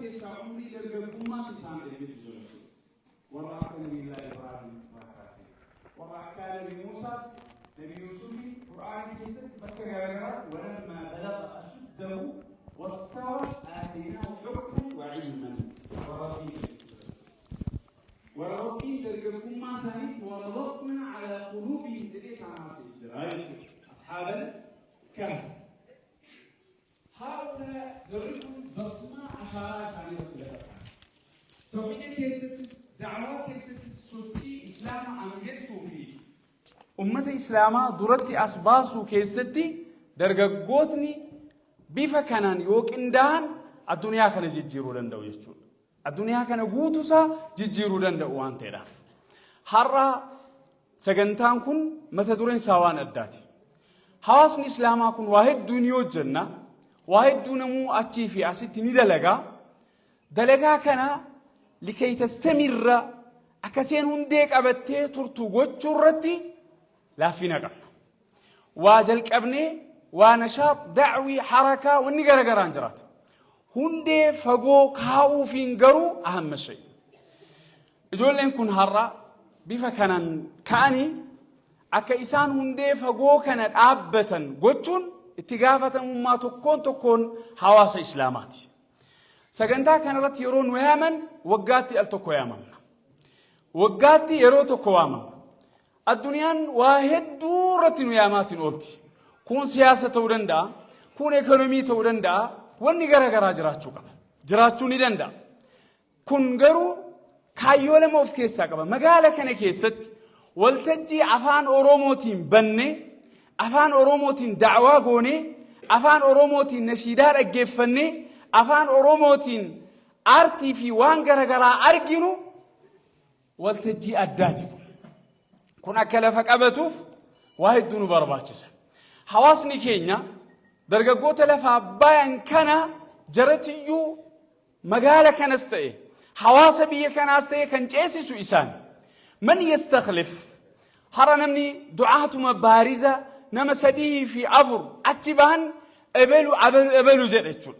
عمري درجكم ما تسام البيت جلسوا وراكن بالله إبراهيم وكاسي وراكن بموسى نبي يوسف قرآن كيسة بكر يا ولما بلغ أشده واستوى آتيناه حكما وعلما وربي درجكم ما سنيت وربطنا على قلوبهم تديس على سيد أصحاب الكهف هؤلاء زرقوا بصمة أشارة سعيدة لها توحيد كيستس دعوة كيستس سوتي إسلام عن يسو فيه أمة إسلاما درتي أسباسو كيستي درجقوتني بيفا كانان يوك إندان الدنيا كان جيجيرو لندو يشتون الدنيا كان قوتوسا جيجيرو لندو وانتيرا هرّا سجنتان كن متدورين سوان الداتي حواسن إسلاما كن واحد دنيو جنة واحد دونمو أتشي في أسيت دلقا كان لكي تستمر أكسين هنديك أبتي ترتو وجرتي لا في نقل واجلك أبني ونشاط دعوي حركة ونقرقران جرات هندي فقو كاو في نقرو أهم شيء يقول لنكن هرّا بيفا كاني أكا إسان هندي فقو كانت آبتا قوتون اتقافة مما تكون حواس إسلاماتي سجنتا كان رت يرون ويامن وقاتي التكو يامن وقاتي يرو تكو يامن الدنيا واحد دورة ويامات أولتي كون سياسة تورندا كون إقتصادي تورندا وني غرا جراتشو ندندا كون غرو كايوله موف كيسا قبا مقالة كان كيست والتجي عفان أوروموتين بني أفان أوروموتين دعوة قوني أفان أوروموتين نشيدار أجفني أفان أوروموتين أرتي في وانغرغرا أرجنو والتجي أداتكم كنا كلفك أبتوف واحد دونو برباچس حواسني كينيا درجة تلفا باين كان جرتيو مقالة كان استئي حواس بيه كان استئي كان جيسي سوئسان من يستخلف هرنمني دعاة مبارزة نمسديه في عفر اتبان أبلو زيتون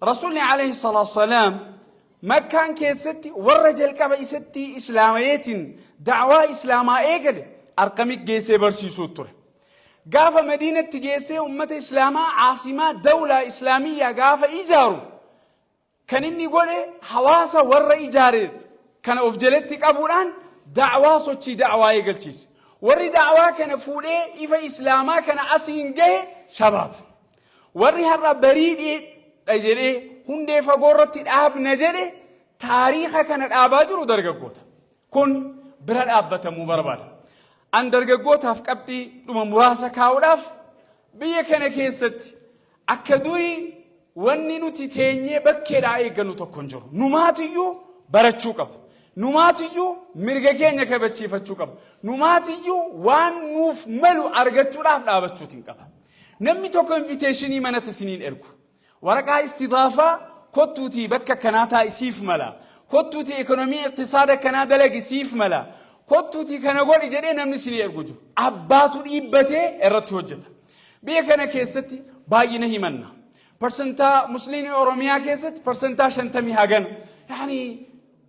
رسولنا عليه الصلاة والسلام مكان كيستي ورجل كبا يستي إسلاميات دعوة إسلامية قد أرقمك جيسي برسي سوتر قافة مدينة جيسي أمة إسلاما عاصمة دولة إسلامية قافة إيجارو كان إني قولي حواسة ور إيجاري كان أفجلتك أبولان دعوة صوتي دعوة يقلتيس وري دعوة كان فولي إفا إسلاما كان أسين جه شباب وري هرّا بريد أجلي هندي فقررت الأهب نجري تاريخا كان الأباجر ودرجة قوتا كن براد أبتا مبرباد أن درجة قوتا فكبتي لما مراسة كاولاف بيه كان كيست أكدوري وننو تتيني بكي رأي قنو تكونجر نماتيو برچوكب نماتيو مرغكين يكبتشي فتشوكب نماتيو وان نوف ملو أرغتشو راف لابتشو تنكب نمي توكو انفيتيشني منات سنين إركو ورقا استضافة كتوتي بكا كناتا يسيف ملا كتوتي اقتصادي اقتصاد كنادا لك يسيف ملا كتوتي كنقول إجري نمي سنين إركو أباتو إبتي إرتو وجتا بيه كان كيستي باقي نهي منا برسنتا مسلمين أوروميا كيست برسنتا شنتمي هاغن يعني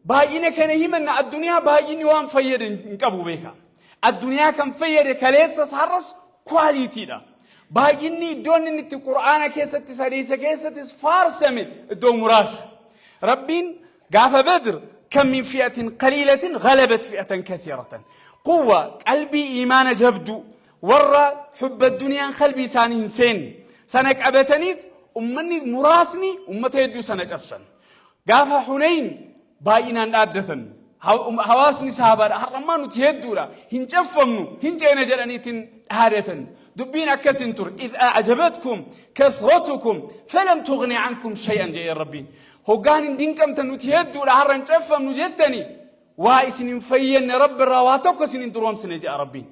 باقينا كان هيمنا الدنيا باقيني وان فير نقبو بيكا الدنيا كان فير كليس سهرس كواليتي دا باقيني دون نت القرآن كيست سريسة كيست فارسمت دو مراش ربين قاف بدر كم من فئة قليلة غلبت فئة كثيرة قوة قلبي إيمان جبدو ورّا حب الدنيا قلبي سان إنسان سنك أبتنيت أمني مراسني أمتي يدو سنة أفسن قاف حنين باينا نادتن حواسني سابر هرمانو تهدورا هنجفمنو هنجينا جرانيتن هارتن دبين أكسنتر إذ أعجبتكم كثرتكم فلم تغني عنكم شيئا جاي الربين هو قان دينكم تنو تهدورا هرن جفمنو جتني وايسن فين رب الرواتوك سنين دروم سنجي ربين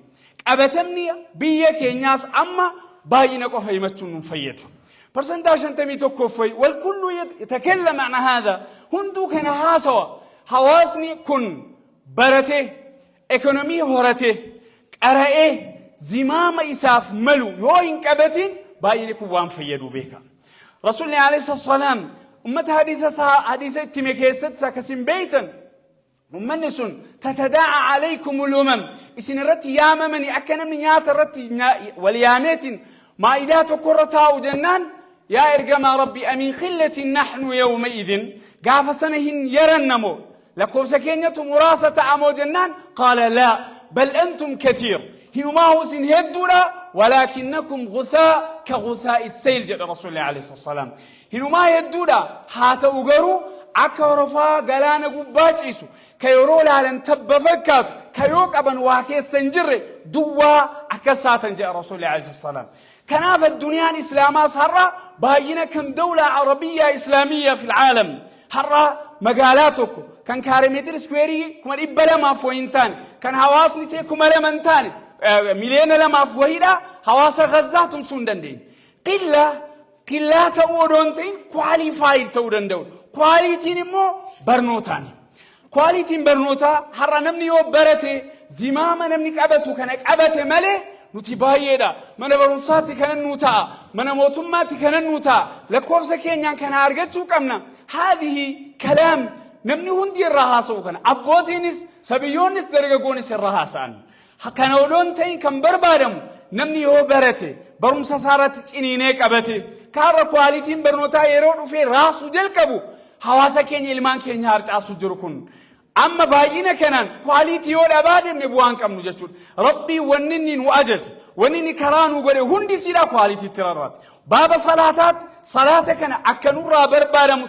أبتمني بيك الناس أما باينا قفيمتشن فيتو برسنتاج أنتمي توقفي والكل يتكلم عن هذا هندو كان هاسوا حواسني كن برته إقتصادي هورته قرأه زمام إساف ملو يوين كبتين باين كوام فيدو بيكا رسولنا عليه الصلاة والسلام أمة حديثة تمكيست سكسين بيتا ومنسون تتداعى عليكم الأمم إسن رتي ياما من أكنا من يات رتي واليامات ما إذا تقرتها وجنان يا إرجما ربي أمين خلة نحن يومئذ قاف سنهن يرنمو لكم سكينة مراسة عمو جنان قال لا بل أنتم كثير هنو ما هو سن هدونا ولكنكم غثاء كغثاء السيل جد رسول الله عليه الصلاة والسلام هنو ما هدونا حتى أقروا أكرفا قلانا قباج إسو كيرول على انتب فكات كيوك أبن واكي السنجر دوا أكساتا جاء رسول الله عليه الصلاة والسلام كناف الدنيا الإسلام أصهر باينا كم دولة عربية إسلامية في العالم هرّا مقالاتك كان كاريمتر سكويري كمان إبلا ما فوينتان كان حواس نسي كمالا منتان مليون لما فوهيدا حواس غزاتهم سندندين قلة تودونتين كواليفايد تودندون كواليتين مو برنوتاني كواليتين برنوتا هرّا نمني وبرتي زماما نمني كابتو كانك أبتي ملي نتبايدا من برنساتي كان نوتا من موتماتي كان نوتا لكوفسا كينيان كان أرجتو كمنا هذه كلام نمني هندي الرهاسو كان أبوتينس سبيونس درجونس الرهاسان كان ولون تين كم بربادم نمني هو برتي برمسا صارت إنينك أبتي كار كواليتين برنوتا يرون في راسو جلكبو حواسا كيني المان كيني هارج أسو جركون أما باينا كنان كواليتي ولا بادم نبوان كم نجشون ربي ونني وأجج ونني كران وقوله هندي سيلا كواليتي ترارات باب صلاة كان أكنور بربادم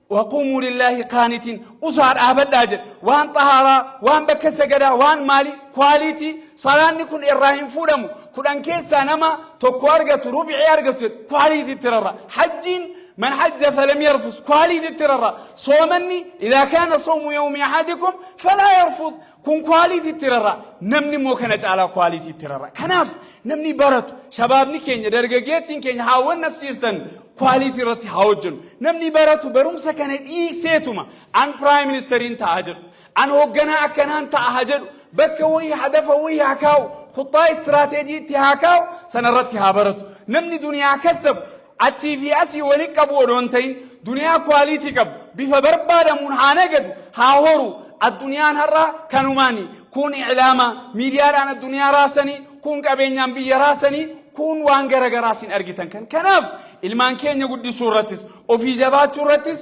وقوموا لله قانتين أسعر أبد أجل وان طهارا وان بكسجدا وان مالي كواليتي صلاة نكون إرهيم فودمو كلان كيسا نما تقوارجة ربع أرجة كواليتي ترارا حجين من حج فلم يرفض كواليتي ترارا صومني إذا كان صوم يوم أحدكم فلا يرفض كون كواليتي ترارا نمني مو كانت على كواليتي ترارا كناف نمني برد شبابني كينيا درجاتين كينيا هاون نسيرتن كواليتي رتي هاوجن نمني براتو برومسا كانت سيتوما عن برايم مينسترين تاجر عن هوجنا أكنان تاجر بكوي هدفوي هكاو خطة استراتيجية تهاكاو سنرتي هابرت نمني دنيا كسب أتي في أسي ولك أبورونتين دنيا كواليتي كب بفبربادة منحانقد هاهورو الدنيا هرّا كانوماني كون إعلاما ملياران الدنيا راسني كون كابينيان بي راسني كون وانغرغ راسين أرغتن كناف ilmaan keenya guddisuu irrattis ofii jabaachuu irrattis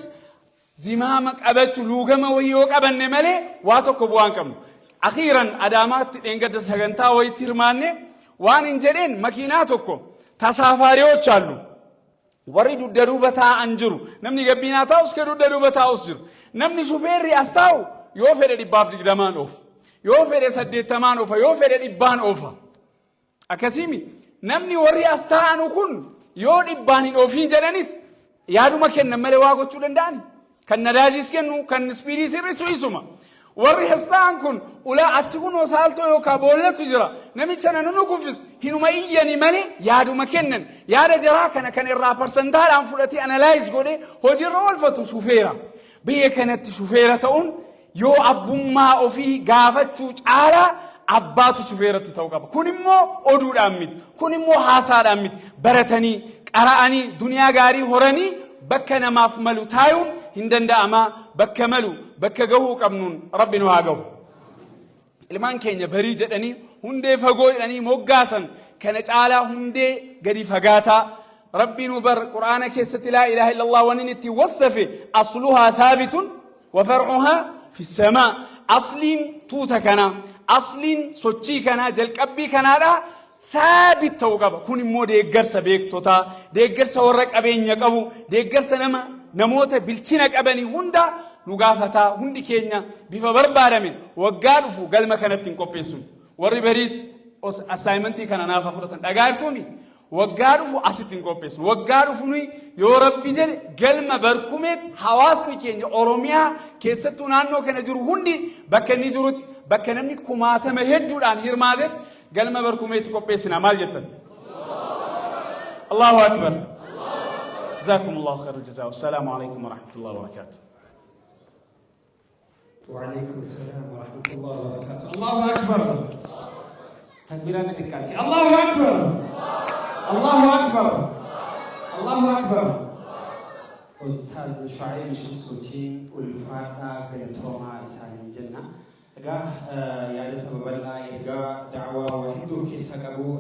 zimaama qabachuu luugama wayii yoo qabanne malee waa tokko bu'aan qabnu akhiiran adaamaatti dheengadda sagantaa wayitti hirmaanne waan hin jedheen makiinaa tokko tasaafaariyoች አሉ warri dudduuba taa'an jiru namni gabbinaa taa'us ke dudduuba taa'us jiru namni shufeerri as taa'u yoo fedhe 120 oofa yoo fedhe 80 oofa yoo fedhe 100 oofa akkasimi namni warri as taa'anu kun yoo dhibbaaniin ofiin jedhanis yaaduma kennan malee waa gochuu danda'ani kan nadaajis kennu kan spiidii sirrisu isuma warri hastaan kun ulaa achi kun osaaltoo yookaan boollatu jira namicha nanu kuffis hinuma iyyani malee yaaduma kennan yaada jaraa kana kan irraa parsantaadhaan fudhatee analaayiz godhee hojiirra oolfatu shufeera biyya kanatti shufeera ta'uun yoo abbummaa ofii gaafachuu caalaa abbaatu shufeeratti ta'uu qaba kun immoo oduudhaan miti kun immoo haasaadhaan miti baratanii qara'anii duniyaa gaarii horanii bakka namaaf malu taayuun hin danda'ama bakka malu bakka gahuu qabnuun rabbi nu haa gahu ilmaan keenya barii jedhanii hundee fagoo jedhanii moggaasan kana caalaa hundee gadi fagaataa rabbi nu bar qur'aana keessatti laa ilaaha illallah wanin itti wassafe asluhaa thaabitun wa far'uhaa fi samaa asliin tuuta kana asliin sochii kana jalqabbii kanaadha ثابت توقف كون مودة إجرس بيكتوتا ديجرس ورق أبين يكابو ديجرس نموت بالتينك أبني هندا نقافتا هندي كينيا بفبر بارمين وقالوا قال ما كانت تنكوبيسون وري بريس أسايمنتي كان أنا فقرة أقارتوني وقالوا أسيت تنكوبيسون وقالوا فني يا رب جل قال ما بركومت حواسني كينيا أوروميا كيستون عنو كان يجرو هندي بكني جروت بكنمني كوماتا مهدود عن هيرمادت قال ما بركم يتكوبيسنا مال جدا الله أكبر جزاكم الله خير الجزاء والسلام عليكم ورحمة الله وبركاته وعليكم السلام ورحمة الله وبركاته الله أكبر تكبيرنا تكاتي الله أكبر الله أكبر الله أكبر أستاذ شعيب شمسوتين والفاتا قلتوما إساني جنة يادة ببلا إرقا دعوة وحدو كيسا قبو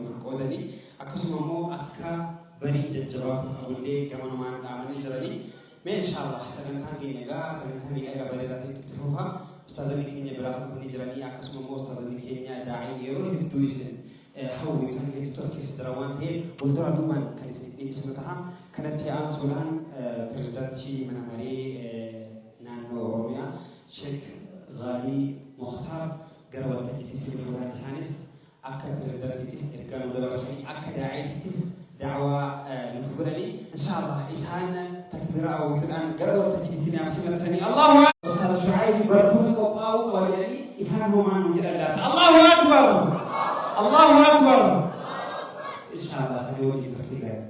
نقودني أكسو ممو أكا بني ججبات قبولي كمان ما نعمل جراني ما إن شاء الله سننتان كينيغا سننتان كينيغا بلداتي تتفوها أستاذ مكيني براتو كوني جراني أكسو ممو أستاذ مكيني داعي يروح الدويسن حاولي تنكي تتوسكي سدروان هي ودرا دومان كان اسمتها كانت في سودان بريزيدنتي من أمري نانو أوروميا شيخ غالي مختار قرأت تجديد الفلان سانس أكد بريزيدنتي إركان ودراسي أكد عيدتيس دعوة للفقراني إن شاء الله إسهان تكبير أو الآن قرأت تجديد نفسنا ثاني الله أستاذ شعيب بركوت وقاو ويلي إسهان هو ما نجد الله أكبر الله أكبر إن شاء الله سنوجد ترتيبات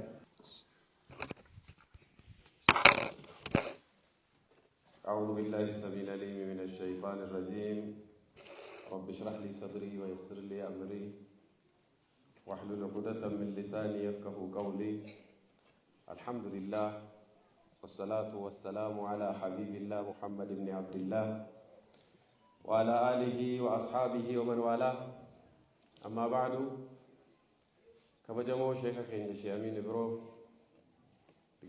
أعوذ بالله السميع العليم من الشيطان الرجيم رب اشرح لي صدري ويسر لي أمري واحلل عقدة من لساني يفقهوا قولي الحمد لله والصلاة والسلام على حبيب الله محمد بن عبد الله وعلى آله وأصحابه ومن والاه أما بعد كبجمو شيخ خيني شيامين برو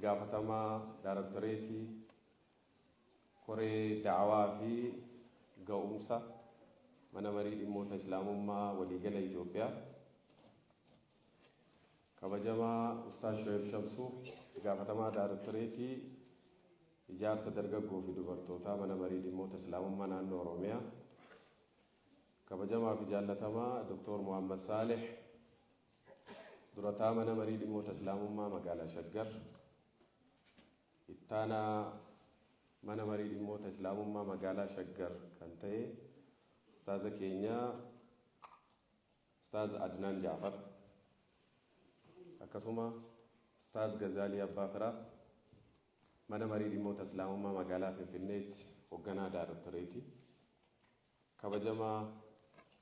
قافتما داركتوريتي كوري دعوة في قومسا من مريد إموت إسلام ما وليقل إثيوبيا كبجمع أستاذ شعيب شمسو قافتما داركتوريتي إجار صدرقو في دبرتوتا من مريد إموت إسلام ما نانو روميا كبجمع في جالتما دكتور محمد صالح درتا من مريد إموت إسلام ما مقالة شجر إتانا من مريد إموت إسلام ما مقالة شجر كنتي أستاذ كينيا أستاذ أدنان جعفر أكسوما أستاذ غزالي أبافرا من مريد إموت إسلام ما مقالة في النت وقنا دار التريتي كبجمع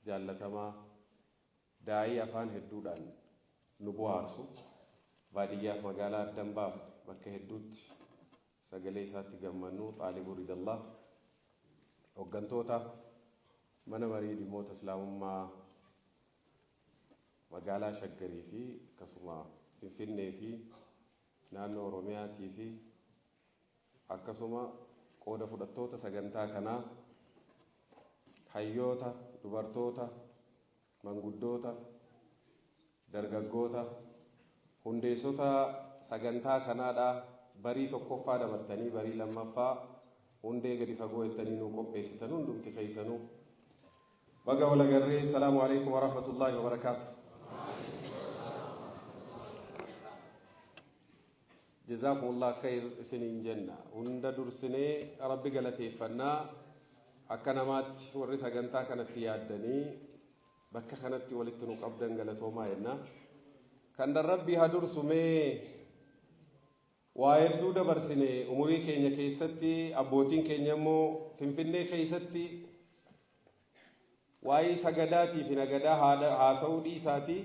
جالتما داعي أفان هدودان نبوارسو بادية مقالة دنباف بك هدود سجلي ساتي جمانو طالب رضا الله وقنتوتا من مريد موت إسلام ما مقالة شجري في كسوما فيني في نانو رومياتي في أكسوما قودة فدتوتا سجنتا كنا حيوتا dubartoota manguddoota dargaggoota hundeessota sagantaa kanaadha barii tokkoffaa dabartanii barii lammaffaa hundee gadi fagoo ettanii nu qopheessitan hundumti keessanuu baga wal agarree assalaamu alaykum wa rahmatullahi wa barakaatuh jazakumullahu khair isiniin jenna hunda dursinee rabbi galateeffannaa akka namaatti warri sagantaa kanatti yaaddanii bakka kanatti walitti nu qabdan galatoomaa jenna kan rabbi haa dursumee waa hedduu dabarsine umurii keenya keessatti abbootiin keenya immoo finfinnee keessatti waa'ee sagadaatii fi nagadaa haasa'uu dhiisaatii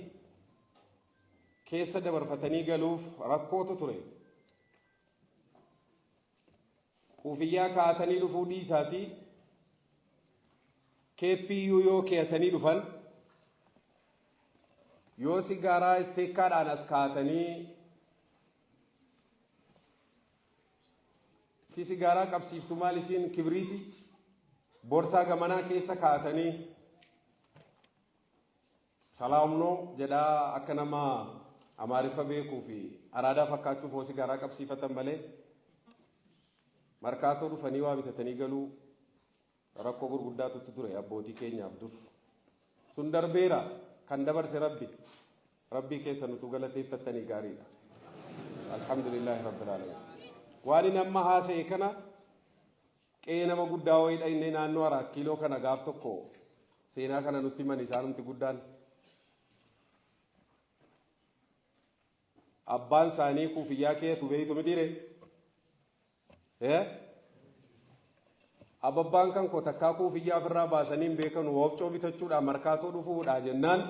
keessa dabarfatanii galuuf rakkootu ture kuufiyyaa kaatanii dhufuu dhiisaatii KPU yoo keeyatanii dhufan yoo sigaaraa isteekkaadhaan as kaatanii si sigaaraa qabsiiftu maal isiin kibriiti boorsaa gamanaa keessa kaatanii salaamnoo jedhaa akka nama amaariffa beekuu fi araadaa fakkaachuuf hoo sigaaraa qabsiifatan malee markaatoo dhufanii waa bitatanii galuu rakkoo gurguddaatu ture abbootii keenyaaf dur sun darbeera kan dabarse rabbi keessa nutu galateeffattanii gaariidha alhamdulillahi rabbil alamin waan inni amma haasa'e kana qe'ee nama guddaa wayiidha inni naannoo 4 kiiloo kana gaaf tokko seenaa kana nutti himan isaanumti guddaan abbaan isaanii kuufiyyaa keetu beeytu midire ababbaan kan ko takkaa kuufiyyaa ofirraa baasaniin beekan woofcoo bitachuudhaan markaatoo dhufuudha jennaan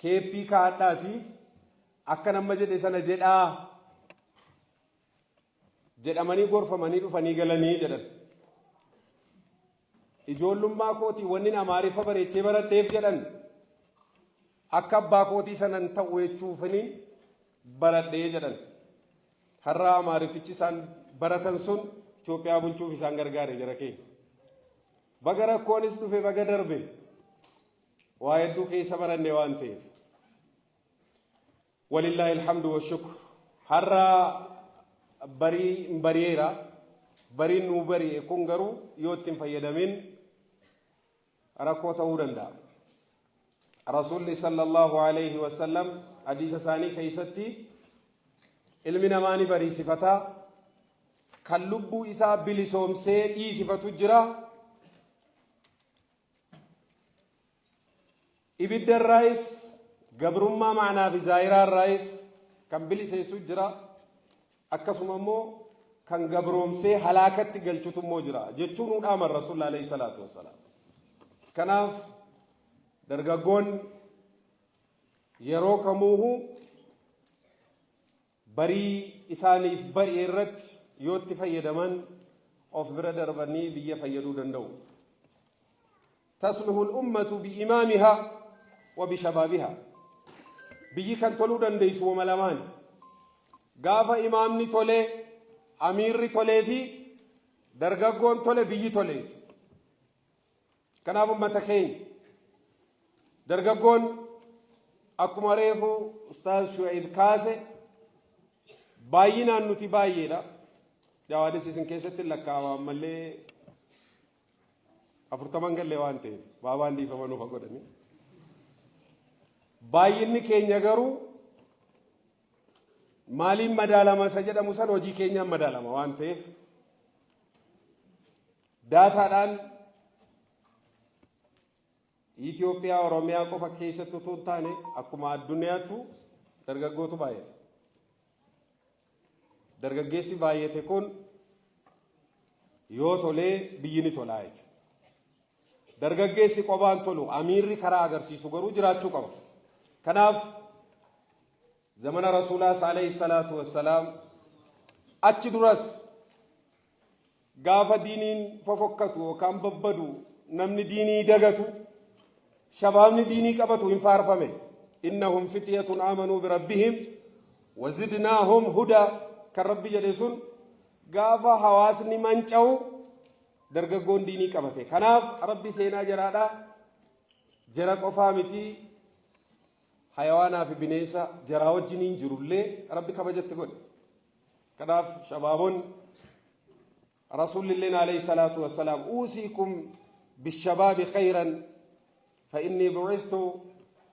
keeppii kaadhaati akka nama jedhe sana jedhaa jedhamanii gorfamanii dhufanii galanii jedhan. Ijoollummaa kootii wanni Amaariffa bareechee baradheef jedhan akka abbaa kootii sanan ta'u jechuufanii baradhee jedhan. Har'a Amaariffichi isaan baratan sun Itoophiyaa bulchuuf isaan gargaare jira keenya. Baga rakkoonis dhufe baga darbe waa hedduu keessa baranne waan ta'eef. Walillaahi alhamdu wa shukr. Har'a bari'eera. Bariin nuu bari'e kun garuu yoo ittiin fayyadamin rakkoo ta'uu danda'a. Rasuulli sallallahu alayhi wa sallam hadiisa isaanii keessatti ilmi namaa ni bariisifataa kan lubbuu isaa bilisoomsee dhiisifatu jira. Ibidda irraayis gabrummaa ma'anaa fi zaahiraa irraayis kan biliseessu jira. Akkasuma immoo kan gabroomsee halaakatti galchutu immoo jira jechuun udhaaman Rasuulli alayhi salaatu wassalaam. Kanaaf dargaggoon yeroo kamuuhu barii isaaniif bari'e irratti yoo itti fayyadaman of bira darbanii biyya fayyaduu danda'u. Tasluhu al-ummatu bi-imaamihaa wa bi-shabaabihaa. Biyyi kan toluu dandeessu wama lamaan. Gaafa imaamni tolee, amiirri tolee fi dargaggoon tole biyyi tolee. Kanaaf ummata keenya dargaggoon akkuma reefu Ustaaz Shu'ayb kaase baay'inaan nuti baay'eedha. Jawaanis isin keessatti lakkaa'aman malee 40 gallee waan ta'eef baabaan dhiifaman ufa godhani. Baay'inni keenya garuu maaliin madaalama isa jedhamu san hojii keenyaan madaalama waan ta'eef daataadhaan Itoophiyaa Oromiyaa qofa keessatti utuu hin taane akkuma addunyaattu dargaggootu baay'ata. Dargaggeessi baay'ate kun yoo tolee biyyi ni tolaa jechuudha. Dargaggeessi qobaan tolu amiirri karaa agarsiisu garuu jiraachuu qaba. Kanaaf zamana Rasuulaa alayhi salaatu wassalaam achi duras gaafa diiniin fofokkatu yookaan babbadu namni diinii dagatu shabaabni diinii qabatu hin faarfame. Innahum fityatun aamanuu birabbihim wazidnaahum hudaa kan rabbi jedhe sun gaafa hawaasni manca'u dargaggoon diinii qabate. Kanaaf rabbi seenaa jaraadha jara qofaa miti hayawaanaa fi bineensa jaraa wajjiniin jirullee rabbi kabajatti godhe. Kanaaf shabaaboon Rasuulilleen alayhi salaatu wassalaam uusiikum bishabaabi khayran fa inni bu'ithtu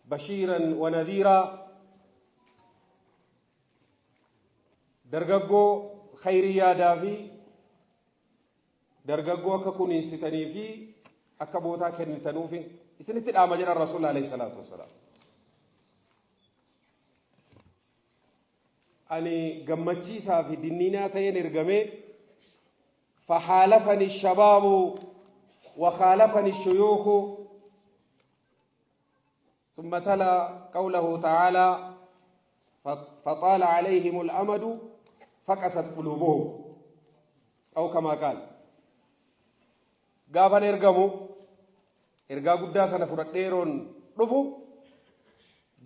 bashiiran wa nadhiiraa. Dargaggoo khayrii yaadaa fi dargaggoo akka kunuunsitanii fi akka bootaa kennitanuuf isinitti dhaama jedha Rasuulli alayhi salaatu wassalaam. Ani gammachiisaa fi dinniinaa ta'een ergamee فحالفني الشباب وخالفني الشيوخ ثم تلا قوله تعالى فطال عليهم الأمد فقست قلوبهم أو كما قال قافا إرقا قداسنا فرقيرون رفو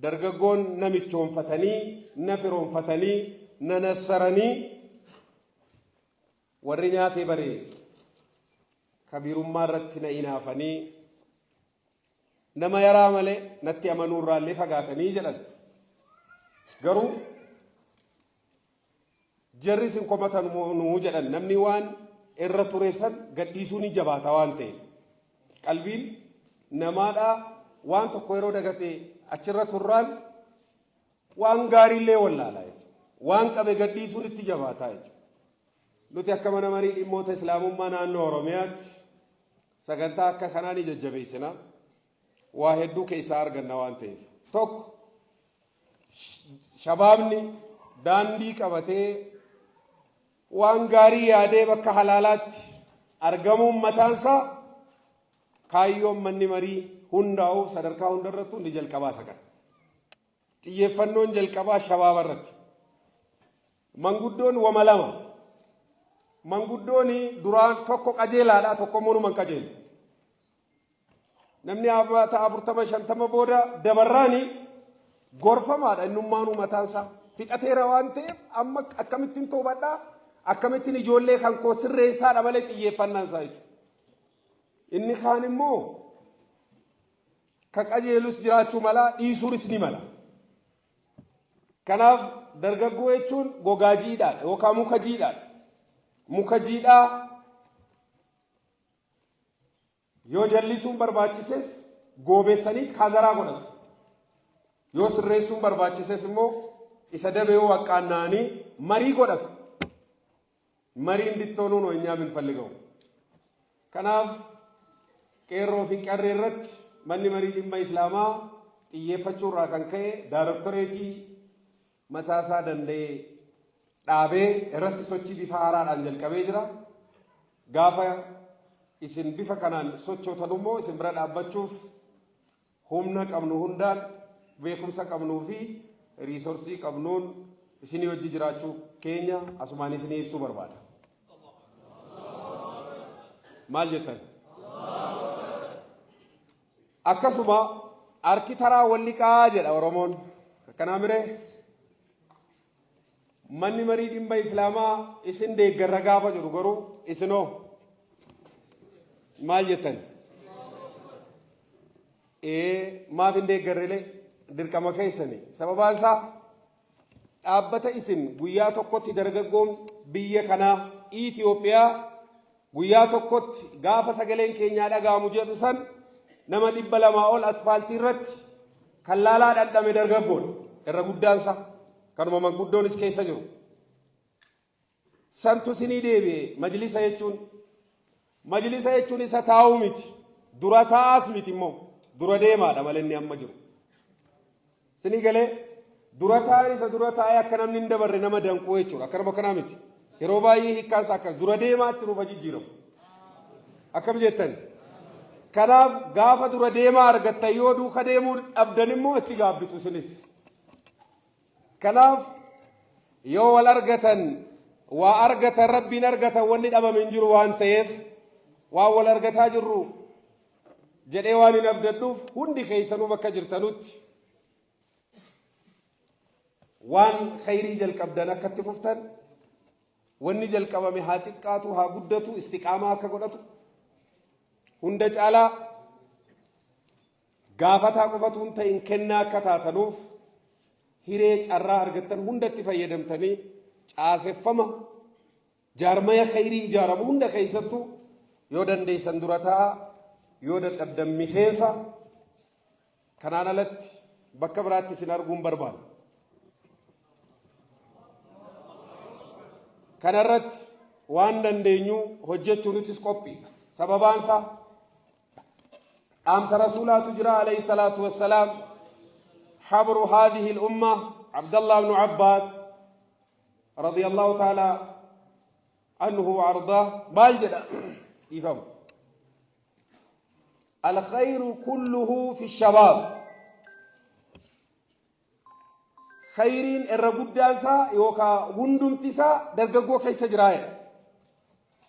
درققون نمتشون فتني نفرون فتني ننسرني ورنياتي بري كبير مرت نينافني نما يرى ملي نتي أمنور رالي فقاتني جلن قرو جرسين قمة نوجلن نمني وان الرطوريسان قديسوني جباتا وان تيف قلبين نمادا وان تقويرو دقاتي أچرة الران وان غاري لي ولا لا وان قبي قديسوني تجباتا nuti akka mana marii dhimmoota islaamummaa naannoo Oromiyaatti sagantaa akka kanaa ni jajjabeessina waa hedduu keessaa arganna waan ta'eef. Tokko shabaabni daandii qabatee waan gaarii yaadee bakka halaalaatti argamuun mataansaa kaayyoon manni marii hundaa'uuf sadarkaa hundarratti hundi jalqabaa sagan. Xiyyeeffannoon jalqabaa shabaaba irratti. Manguddoon wama lama manguddooni duraan tokko qajeelaadha tokko munu man qajeelu. Namni afata 40-50 booda dabarraani gorfamaadha innummaanuu mataansaa. Fixateera waan ta'eef amma akkamittiin toobadhaa akkamittiin ijoollee kan koo sirreessaadha malee xiyyeeffannaan isaa jechuudha. Inni kaan immoo ka qajeelus jiraachuu mala dhiisuunis ni mala. Kanaaf dargaggoo jechuun gogaa jiidhaadha yookaan muka jiidhaadha. Muka jiidhaa yoo jallisuun barbaachises goobeessaniit kaazaraa godhatu. Yoo sirreessuun barbaachises immoo isa dabee yoo waqqaannaanii marii godhatu. Mariin dittoonuun ho'inyaa bilfalliga'u. Kanaaf qeerroo fi qarree irratti manni marii dhimma islaamaa xiyyeeffachuurraa kan ka'e daarektoreetii mataasaa danda'ee dhaabee irratti sochii bifa haaraadhaan jalqabee jira. Gaafa isin bifa kanaan sochootan immoo isin bira dhaabbachuuf humna qabnu hundaan beekumsa qabnuu fi riisoorsii qabnuun isinii hojii jiraachuu keenya asumaan isinii ibsuu barbaada. Maal jettan? Akkasuma harki taraa walliqaa jedha Oromoon. Akkanaa miree manni marii dhimma islaamaa isin deeggarra gaafa jiru garuu isinoo maal jettan? Maaf hin deeggarrelee dirqama keessanii sababaan isaa dhaabbata isin guyyaa tokkotti dargaggoon biyya kanaa Itoophiyaa guyyaa tokkotti gaafa sagaleen keenyaa dhaga'amu jedhu san nama 200 ol asfaaltii irratti kan laalaa dhandhame dargaggoon irra guddaansa kanuma manguddoonis keessa jiru. Santu sinii deebi'e majlisa jechuun isa taa'uu miti dura taa'as miti immoo dura deemaadha malee inni amma jiru. Sinii galee dura taa'ee isa dura taa'ee akka namni hin dabarre nama danquu jechuudha. Akkanuma kanaa miti. Yeroo baay'ee hiikkaansa akkas dura deemaatti nuuf jijjiiramu. Akkam jettan? Kanaaf gaafa dura deemaa argattan yoo duuka deemuu dhabdan immoo itti gaabbitu sinis. Kanaaf yoo wal argatan waa argatan rabbiin argatan wanni dhabame hin jiru waan ta'eef waan wal argataa jirru jedhee waan hin abdadhuuf hundi keessanuu bakka jirtanutti waan khayrii jalqabdan akkatti fuftan wanni jalqabame haa xiqqaatu haa guddatu istiqaamaa akka godhatu hunda caalaa gaafataa qofatu hin ta'in kennaa akka taatanuuf hiree carraa argattan hundatti fayyadamtanii caaseffama jaarmaya khayrii ijaaramu hunda keessattuu yoo dandeessan dura ta'a yoo dadhabdan miseensa kanaan alatti bakka biraatti isin arguun barbaadu. Kanarratti waan dandeenyu hojjechuunis qophii sababaansa dhaamsa rasuulaatu jira alayhi salaatu wassalaam habru hadhihi al-umma Abdullah ibn Abbas radiyallahu ta'ala anhu wa ardah maal jedha ifam al-khayru kulluhu fi ash-shabab khayriin irra guddaansaa yookaan hundumtisaa dargaggoo keessa jiraayedha.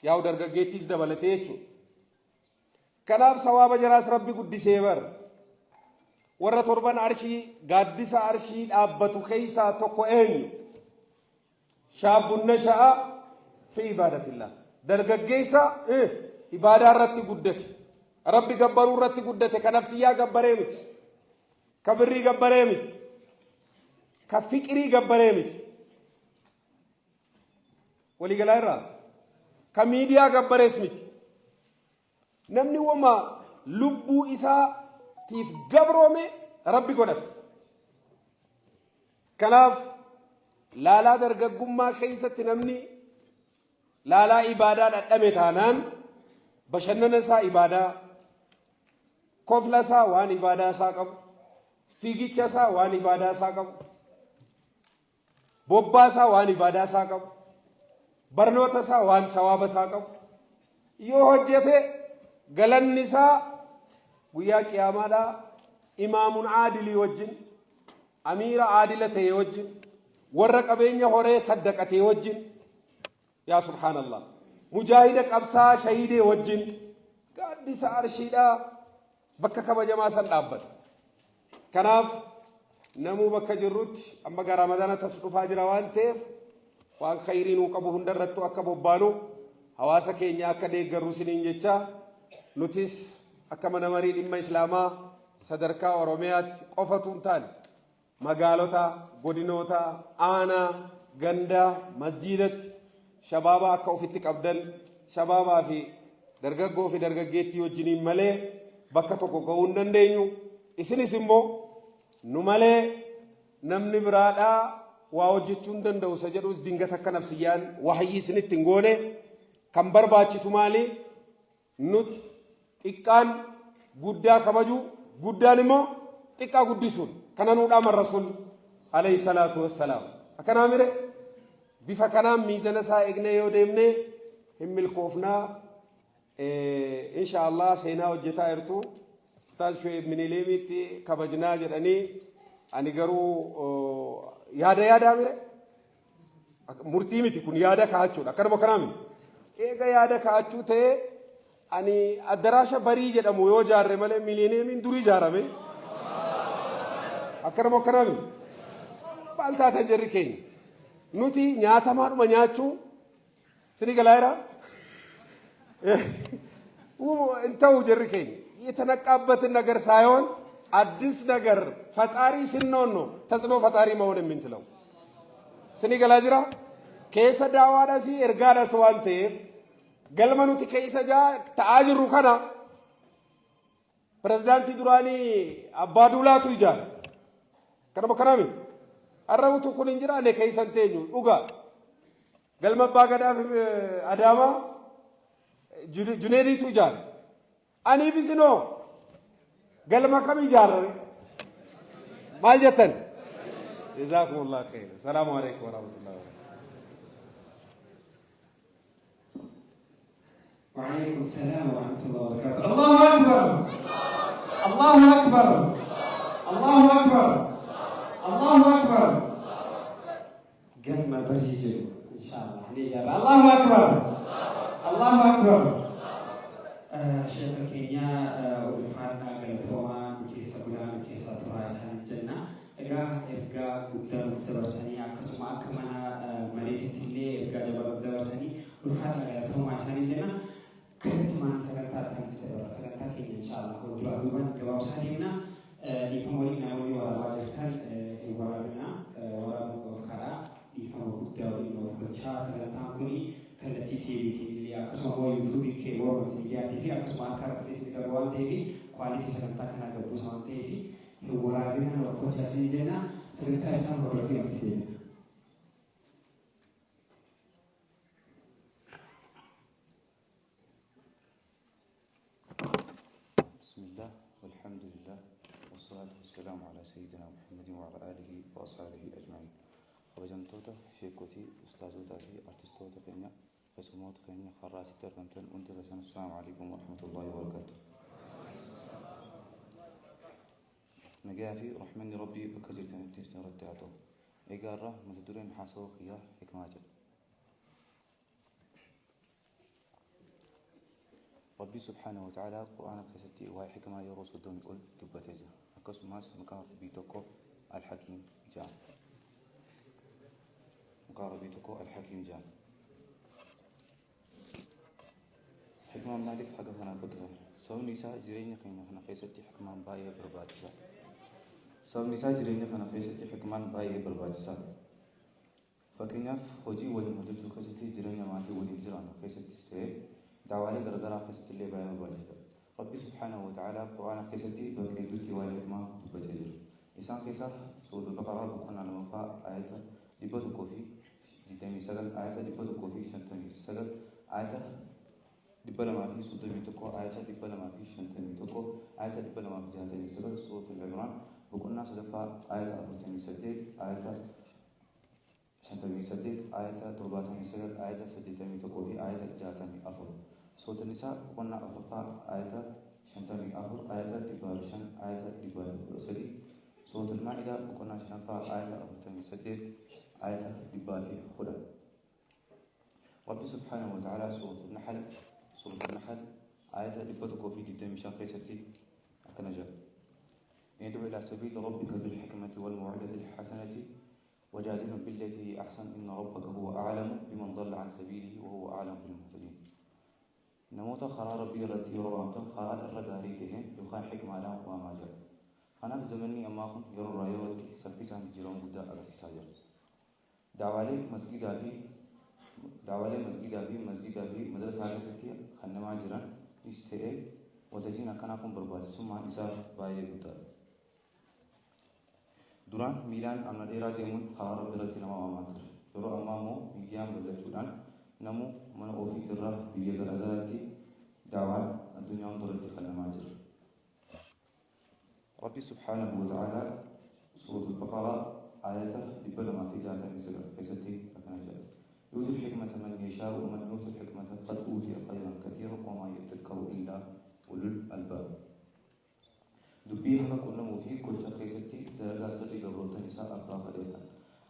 Yaa'u dargaggeettis dabalatee jechuudha. Kanaaf sawaaba jaraas rabbi guddisee bara. Warra torban arshii gaaddisa arshii dhaabbatu keessaa tokko eenyu? Shaabun nasha'a fi ibaadatillah. Dargaggeessa ibaadaa irratti guddate. Rabbi gabbaruu irratti guddate. Ka nafsiyyaa gabbaree miti. Ka birrii gabbaree miti. Ka fiqirii gabbaree miti. Waliigalaa irraa ka miidiyaa gabbarees miti. Namni wama lubbuu isaatiif gabroome rabbi godhate. Kanaaf laalaa dargaggummaa keessatti namni laalaa ibaadaa dhadhame taanaan bashannana isaa ibaadaa, kofla isaa waan ibaadaa isaa qabu, fiigicha isaa waan ibaadaa isaa qabu, bobbaa isaa waan ibaadaa isaa qabu, barnoota isaa waan sawaaba isaa qabu yoo hojjete galanni isaa guyyaa qiyaamaadhaa imaamun aadilii wajjin amiira aadila ta'e wajjin warra qabeenya horee saddaqatee wajjin yaa subhaanallah mujaahida qabsaa shahidee wajjin gaaddisa arshiidhaa bakka kabajamaa san dhaabbata. Kanaaf namuu bakka jirrutti amma gara Ramadana tas dhufaa jira waan ta'eef waan khayrii nuu qabu hundarrattu akka bobbaanu hawaasa keenya akka deeggarru siniin jecha nutis akka mana marii dhimma Islaamaa sadarkaa Oromiyaatti qofatu hin taane magaalota, godinoota, aanaa, gandaa, masjiidatti shabaaba akka ofitti qabdan shabaabaa fi dargaggoo fi dargaggeettii wajjiniin malee bakka tokko ga'uu hin dandeenyu. Isinis immoo nu malee namni biraadhaa waa hojjechuu hin danda'u isa jedhus dingata akka nafsiyyaan wahayyii isinitti hin goone kan barbaachisu maali? Nuti xiqqaan guddaa kabaju guddaan immoo xiqqaa guddisuun kana nuudhaa marrasuun alayhi salaatu wassalaam. Akkanaa mire bifa kanaan miizana isaa eegnee yoo deemne hin milkoofnaa. Inshaallah seenaa hojjetaa jirtu Ustaaz Shu'eeb Minileemitti kabajnaa jedhanii ani garuu yaadaa mire murtii miti kun yaada kaa'achuudha. Akkanuma kanaa miti. Eega yaada kaa'achuu ta'ee ani addaraasha barii jedhamu yoo jaarre malee Minileemiin durii jaarame. Akkanuma kanaa miti. Maal taatan jarri keenya nuti nyaatamaadhuma nyaachuu sini galaayiraa. እንተው ጀርከኝ የተነቃበትን ነገር ሳይሆን አዲስ ነገር ፈጣሪ ስንሆን ነው ተጽዕኖ ፈጣሪ መሆን የምንችለው። ስኒ ገላጅራ ከሰ ዳዋዳሲ ኤርጋዳ ሰዋንቴ ገልመኑት ከይሰጃ ተአጅሩ ከና ፕሬዝዳንት ዱራኒ አባዱላቱ ይጃል ከነሞ ከናሚ አረውቱ ኩን እንጅራ ለከይሰንቴኙ ኡጋ ገልመባ ገዳ አዳማ Junaidi tu jar, ani bisino, galma kami jar, mal jatan. Jazakumullah khair. Assalamualaikum warahmatullahi wabarakatuh. Waalaikumsalam warahmatullahi wabarakatuh. Allahu Akbar, Allahu Akbar, Allahu Akbar, Allahu Akbar. Galma berjiju, insyaallah. Ini jar. Allahu Akbar. Allahu Akbar. Syekh Kenya ulfana galtoma kisa bulan kisa terasan jenna erga gudang tersani akasuma akamana mariti tille erga jabal tersani ulfana galtoma sani jenna ketiman sagata Kenya insyaallah ujuan kebab sanina di famoli na wali wala wajibkan iwarana wala kara di famoli gudang no kerja sagata kuni kalati TV akkasuma YouTube ke warra miidiyaa TV akkasuma akka artisti garwaan TV quality sagantaa kana gabbuu waan ta'eef nu waraabina rakkoota siin jenna sagantaa isaa hordofii amti jenna. Bismillah walhamdulillah wassalatu wassalamu ala sayyidina Muhammadin wa ala alihi wa ashabihi ajma'in. Kabajamtoota sheekotii ustaazotaa fi artistoota keenya فسموت خيني خراسي تركمتن وانت غشان السلام عليكم ورحمة الله وبركاته نجافي رحمني ربي بكجر تنبتيس نردعته إيقارة متدورين حاسو خياه حكماجة ربي سبحانه وتعالى قرآن خيستي وهي حكمة يروس الدوم يقول دبتجة أكسو ماس مكار بيتوكو الحكيم جان مكار بيتوكو الحكيم جان حكمان مالف حاجة هنا بقدر سوون نساء جريني خينا هنا قيستي حكمان باية برباجسا سوون نساء جريني هنا قيستي حكمان باية برباجسا فكيناف هوجي ولي مدرجو قيستي جريني ماتي ولي جرانا قيستي استوي دعوالي غرغرا قيستي اللي باية برباجسا ربي سبحانه وتعالى قرآن قيستي بقيدوتي واي حكمان بتجر إنسان قيسا سورة البقرة بقنا لما فا آية لبوتو كوفي جدامي سجل آية لبوتو كوفي شنتمي سجل آية دبلا ما في سورة ميتوكو آية دبلا ما في شنتمي توكو آية دبلا ما في جهتمي سجل سورة العمران بقولنا سلفا آية أفرتمي سديد آية شنتمي سديد آية توباتمي سجل آية سديتمي توكو في آية جهتمي أفر سورة النساء بقولنا أفرفا آية شنتمي أفر آية دبارشان آية دبار سديد سورة المائدة بقولنا شنفا آية أفرتمي سديد آية دبار في خدا رب سبحانه وتعالى سورة النحل آية لبتك في دم شاخصتي أكنجا يدعو إلى سبيل ربك بالحكمة والموعظة الحسنة وجادلهم بالتي هي أحسن إن ربك هو أعلم بمن ضل عن سبيله وهو أعلم بالمهتدين نموت خرار ربي التي روامته خرار الرداريته يخان حكمة لا وما جاء أنا في زمني أماكم يرى رايوتي سلفيسان جيرون بدا أغسي ساجر دعوالي مسجد في مدرسة عالسية خنما جيران استئي وتجينا كناكم برباز ثم إساء بايه بدا duraan miilaan amna dheeraa deemuun karaa rabbi irratti nama waamaa ture yeroo ammaa immoo miidiyaan babal'achuudhaan namu mana ofiitirraa biyya garaagaraatti daawaan addunyaa hundarratti kennamaa jira. Rabbi subhaanahu wa ta'aalaa suuratul baqaraa aayata 269 keessatti akkana jedha. يؤتي الحكمة من يشاء ومن يؤتي الحكمة فقد أوتي خيرا كثيرا وما يذكر إلا أولو الألباب. dubbii haka qunnamuu fi gocha keessatti dalagaa sirrii gabroota isaa abbaa fedheedha.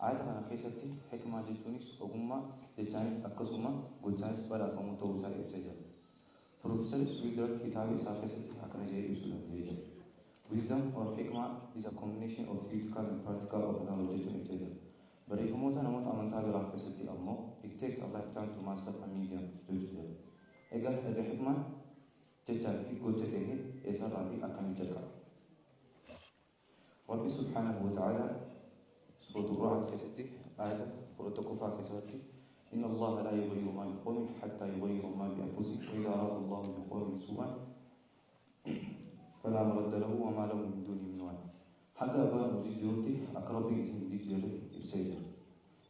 Aayata kana keessatti hikmaa jechuunis ogummaa jechaanis akkasuma gochaanis badhaafamuu ta'uu isaa ibsee jira. Profeesar Swiidar kitaaba isaa keessatti akkana jedhee ibsuu danda'ee jira. Wisdom or hikmaa is a combination of theoretical and practical of knowledge jechuun ibsee jira. Barreeffamoota namoota amantaa biraa keessatti ammoo it takes a lifetime to master a medium jechuu jira. Egaa erga hikmaan jechaa fi gocha ta'e eessarraa fi akkamiin jalqaba. رب سبحانه وتعالى سورة الرعد كستي آية سورة الكفار كستي إن الله لا يغير ما بقوم حتى يغيروا ما بأنفسهم وإذا أراد الله بقوم سوءا فلا مرد له وما له من دونه من وال حتى أبا مجيجيوتي أقرب إنسان مجيجيوتي بسيجر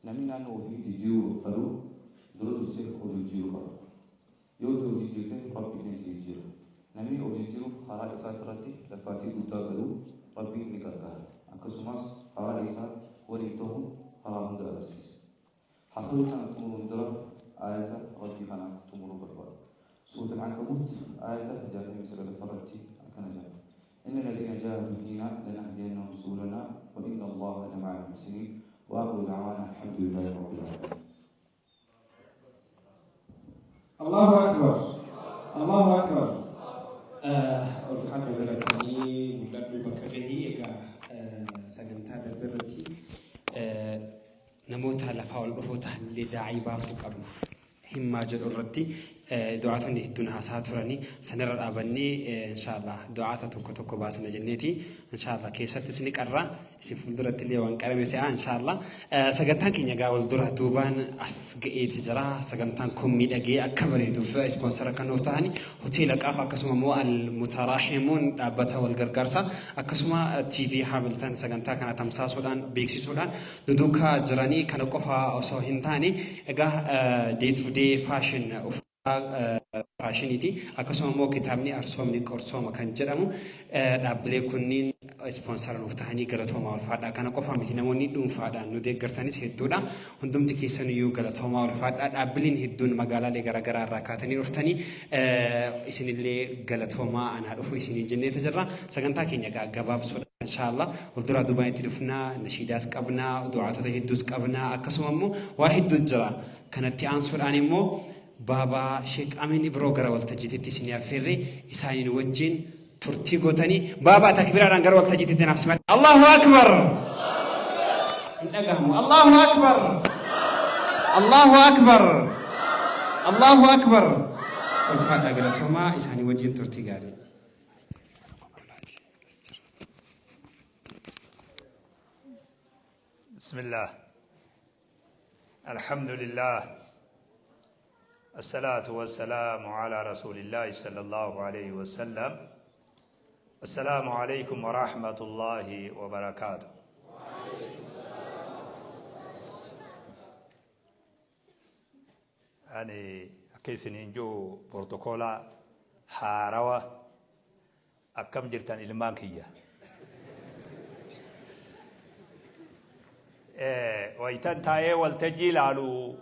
نمينا أنه في جيجيو قالوا درد السيح وجيجيو قالوا يوتو جيجيوتي ربي نسي جيجيو نمي وجيجيو خراء سافرتي لفاتي دوتا قالوا ربي نكرر أكسماس حواليسا وليته حرام درس حصلت أن تمر درب آية ربي خنا تمر بربر سورة العنكبوت آية جاءت مثل فرتي أكنجا إن الذين جاهدوا فينا لنهدينهم سبلنا وإن الله لمع المحسنين وآخر دعوانا الحمد لله رب العالمين. الله أكبر الله أكبر. Ulfaadha galatanii mul'adhu bakka gahii egaa sagantaa darbarratti namoota lafaa ol dhufoo ta'anillee daa'ii baasuu qabna. Himmaa jedhu irratti du'aatonni hedduun haasaa turanii sanarra dhaabannee inshaallah du'aata tokko baasna jenneeti inshaallah keessattis ni qarra isin fuulduratti illee waan qarame se'a inshaallah sagantaan keenya gaa wal dura duubaan as ga'eeti jira sagantaan kun miidhagee akka bareeduuf ispoonsara kan nuuf ta'ani hoteela qaaf akkasuma immoo al mutaraahimuun dhaabbata wal gargaarsa akkasuma TV Hamilton sagantaa kana tamsaasuudhaan beeksisuudhaan duduukaa jiranii kana qofa osoo hin taane egaa day to day fashion faashiniiti akkasuma immoo kitaabni arsoomni qorsooma kan jedhamu dhaabbilee kunniin ispoonsara nuuf ta'anii galatoomaa ulfaadhaa kana qofa miti namoonni dhuunfaadhaan nu deeggartanis hedduudha hundumti keessaniyyuu galatoomaa ulfaadhaa dhaabbileen hedduun magaalaalee garaagaraa irraa kaatanii dhuftanii isinillee galatoomaa anaa dhufu isiniin jenneetu jirra sagantaa keenya gabaabsuudha inshaallah walduraa duubaan itti dhufnaa nashiidaas qabnaa du'aatota hedduus qabnaa akkasuma immoo waa hedduu jira kanatti aansuudhaan immoo بابا شيخ أمين إبرو غرا والتجديد تسنيا فيري إسانين وجين ترتي غوتاني بابا تكبير عن غرا والتجديد نفس الله أكبر الله أكبر الله أكبر الله أكبر الفاتحة غرا إسانين وجين ترتي غاري بسم الله الحمد لله الصلاة والسلام على رسول الله صلى الله عليه وسلم. السلام عليكم ورحمة الله وبركاته. أنا كيسن إنجو بروتوكولا حاروا أكم جرتان المانكية. ويتن تاي والتجيل على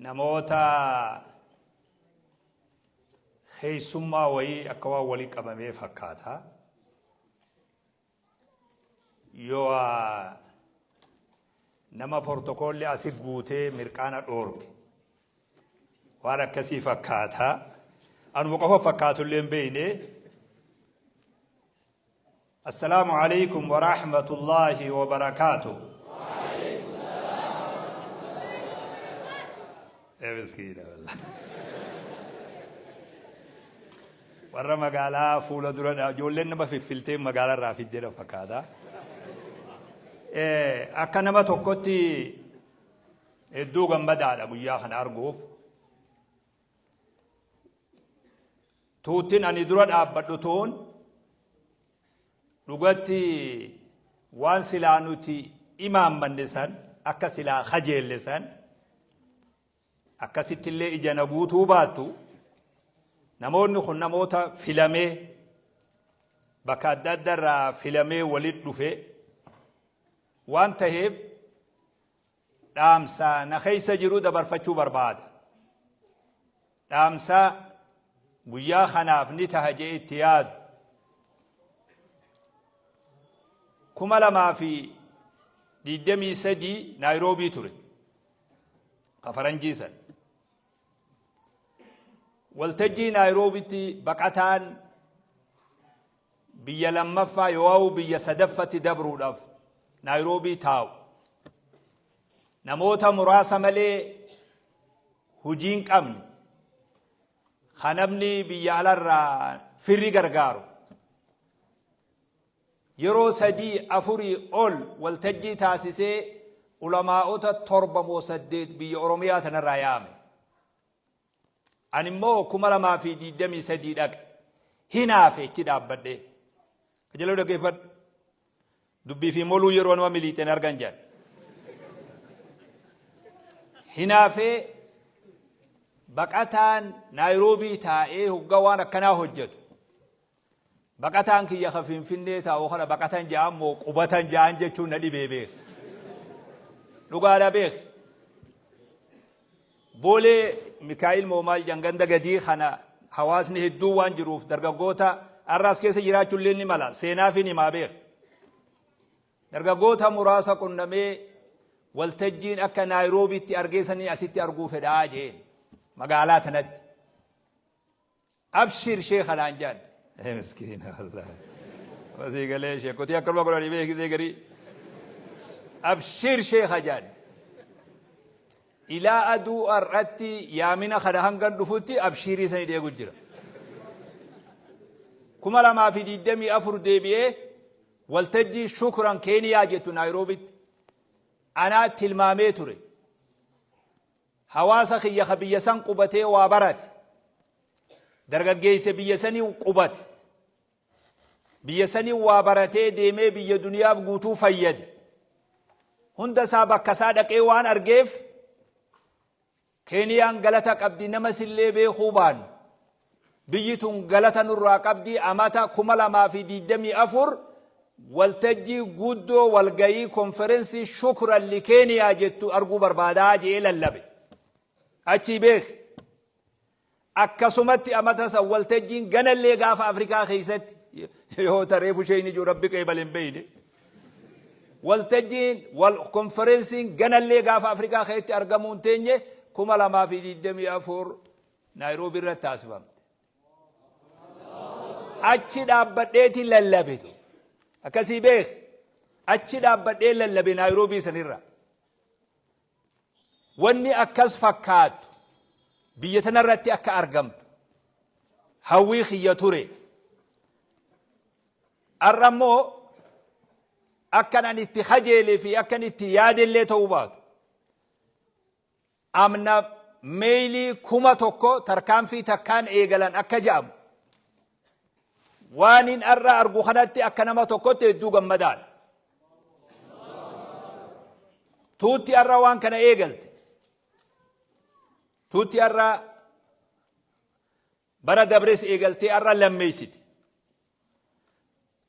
namoota heessummaa wayii akka waan walii qabamee fakkaata yoo nama portokoolli asi guutee mirqaana dhoorge waan akkasii fakkaata anuma qofa fakkaatullee hin beeyne assalaamu alaykum wa rahmatullaahi wa barakaatuh مسكينة والله ورا مقالة فولا دورا جولنا ما في فلتين مقالة رافي دينا فكادا أكنا ما توقتي الدوغم بدأ أبو ياخن أرجوف توتين أني دورا أبدوتون لغتي وان سلانوتي إمام من لسان أكسلا خجل لسان akkasitti illee ija na guutuu baattu namoonni kun namoota filamee bakka adda adda irraa filamee walitti dhufe waan ta'eef dhaamsa na keessa jiru dabarfachuu barbaada dhaamsa guyyaa kanaaf ni taha jee itti yaadu 2023 Naayiroobii ture kafaranjiisan waltajjii Naayiroobiitti baqataan biyya lammaffaa yoo biyya sadaffatti dabruudhaaf Naayiroobii taa'u namoota muraasa malee hojiin qabne kanamni biyya alarraa firri gargaaru yeroo 3-4 ol waltajjii taasisee ulamaa'ota 7-8 biyya Oromiyaa tanarraa yaame animmoo 2023 dhaqe hinaafe ichi dhaabbadhe ajaluu dhaggeeffadhu dubbii fi moluu yeroo nama miliixeen argan jedhan hinaafe baqataan Naayiroobii taa'ee hoggaa waan akkanaa hojjetu baqataan kiyya ka Finfinnee taa'u kana baqatan ja'an moo qubatan ja'an jechuun na dhibee beek dhugaadha beek boolee Mikaa'il Moomaal janganda gadii kana hawaasni hedduu waan jiruuf dargaggoota arraas keessa jiraachuun illee ni mala seenaa fi nimaa beek dargaggoota muraasa qunnamee waltajjiin akka Naayiroobiitti argeessanii asitti arguu fedhaa jeen magaalaa tanatti abshir sheekhanaan jaan miskiina wallahi wasii galee sheekotii akkanuma godhanii beekisee garii abshir sheekha jaan ilaa aduu arratti yaamina kana hangan dhufutti abshirii sanii deegu jira 2024 deebi'ee waltajjii shukran Keeniyaa jettu Naayiroobiitti anaa tilmaamee ture hawaasa kiyya ka biyya san qubatee waa barate dargaggeessa biyya sanii qubate biyya sanii waa baratee deemee biyya duniyaaf guutuu fayyade hunda isaa bakka isaa dhaqee waan argeef Keeniyaan galata qabdi nama sillee beekuu baanu biyyi tun galata nurraa qabdi amata 2024 waltajjii guddoo walgayii konferensii shukran li Keeniyaa jettu arguu barbaadaa jee lallabe achi beek akkasumatti amata san waltajjiin ganallee gaafa Afrikaa keessatti yoo tareefu sheeyni jiru rabbi qeebal hin beeyne waltajjiin wal konferensiin ganallee gaafa Afrikaa keessatti argamuun teenye 2024 Naayiroobii irratti taasifamte achi dhaabbadheeti lallabetu akkasii beek achi dhaabbadhee lallabe Naayiroobii sanirra wanni akkas fakkaatu biyya tanarratti akka argamtu hawwii kiyya ture arrammoo akkan itti hajeelee fi akkan itti yaadellee ta'uu baatu amna meeyilii 1,000 tarkaanfii takkaan eegalan akka ja'amu waanin arra argu kanatti akka nama tokkotti hedduu gammadaadha tuutti arra waan kana eegalte tuutti arra bara dabres eegaltee arra lammeeysite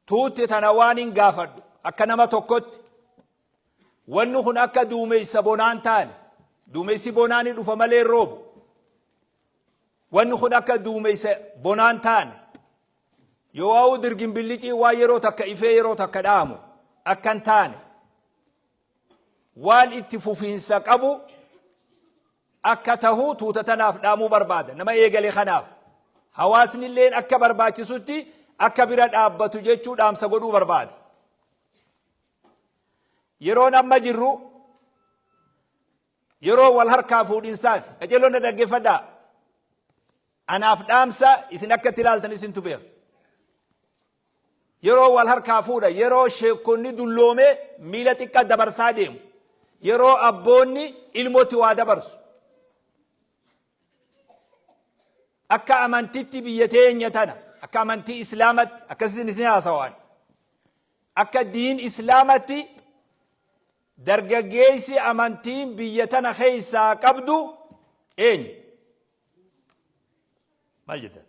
tuutti tana waanin gaafadhu akka nama tokkotti wanni kun akka duumeysa bonaan taane duumeysi bonaani dhufa malee roobu wanni kun akka duumeysa bonaan taane yoo waa'u dirgin billicii waa yeroo takka ifee yeroo takka dhaamu akkan taane waan itti fufiinsa qabu akka tahuu tuuta tanaaf dhaamuu barbaada nama eegale kanaaf hawaasni illeen akka barbaachisutti akka bira dhaabbatu jechuu dhaamsa godhuu barbaada. Yeroon amma jirru yeroo wal harkaa fuudhinsaati. Qajeelonni dhaggeeffadhaa. Anaaf dhaamsa isin akka itti ilaaltan isintu beeka. Yeroo wal harkaa fuudha, yeroo sheekonni dulloomee miila xiqqaa dabarsaa deemu, yeroo abboonni ilmootti waa dabarsu. Akka amantiitti biyya teenya tana, akka amantii islaamatti akkasitti isin haasawaan. Akka diin islaamatti dargaggeessi amantiin biyya tana keessaa qabdu eenyu? Maal jettan?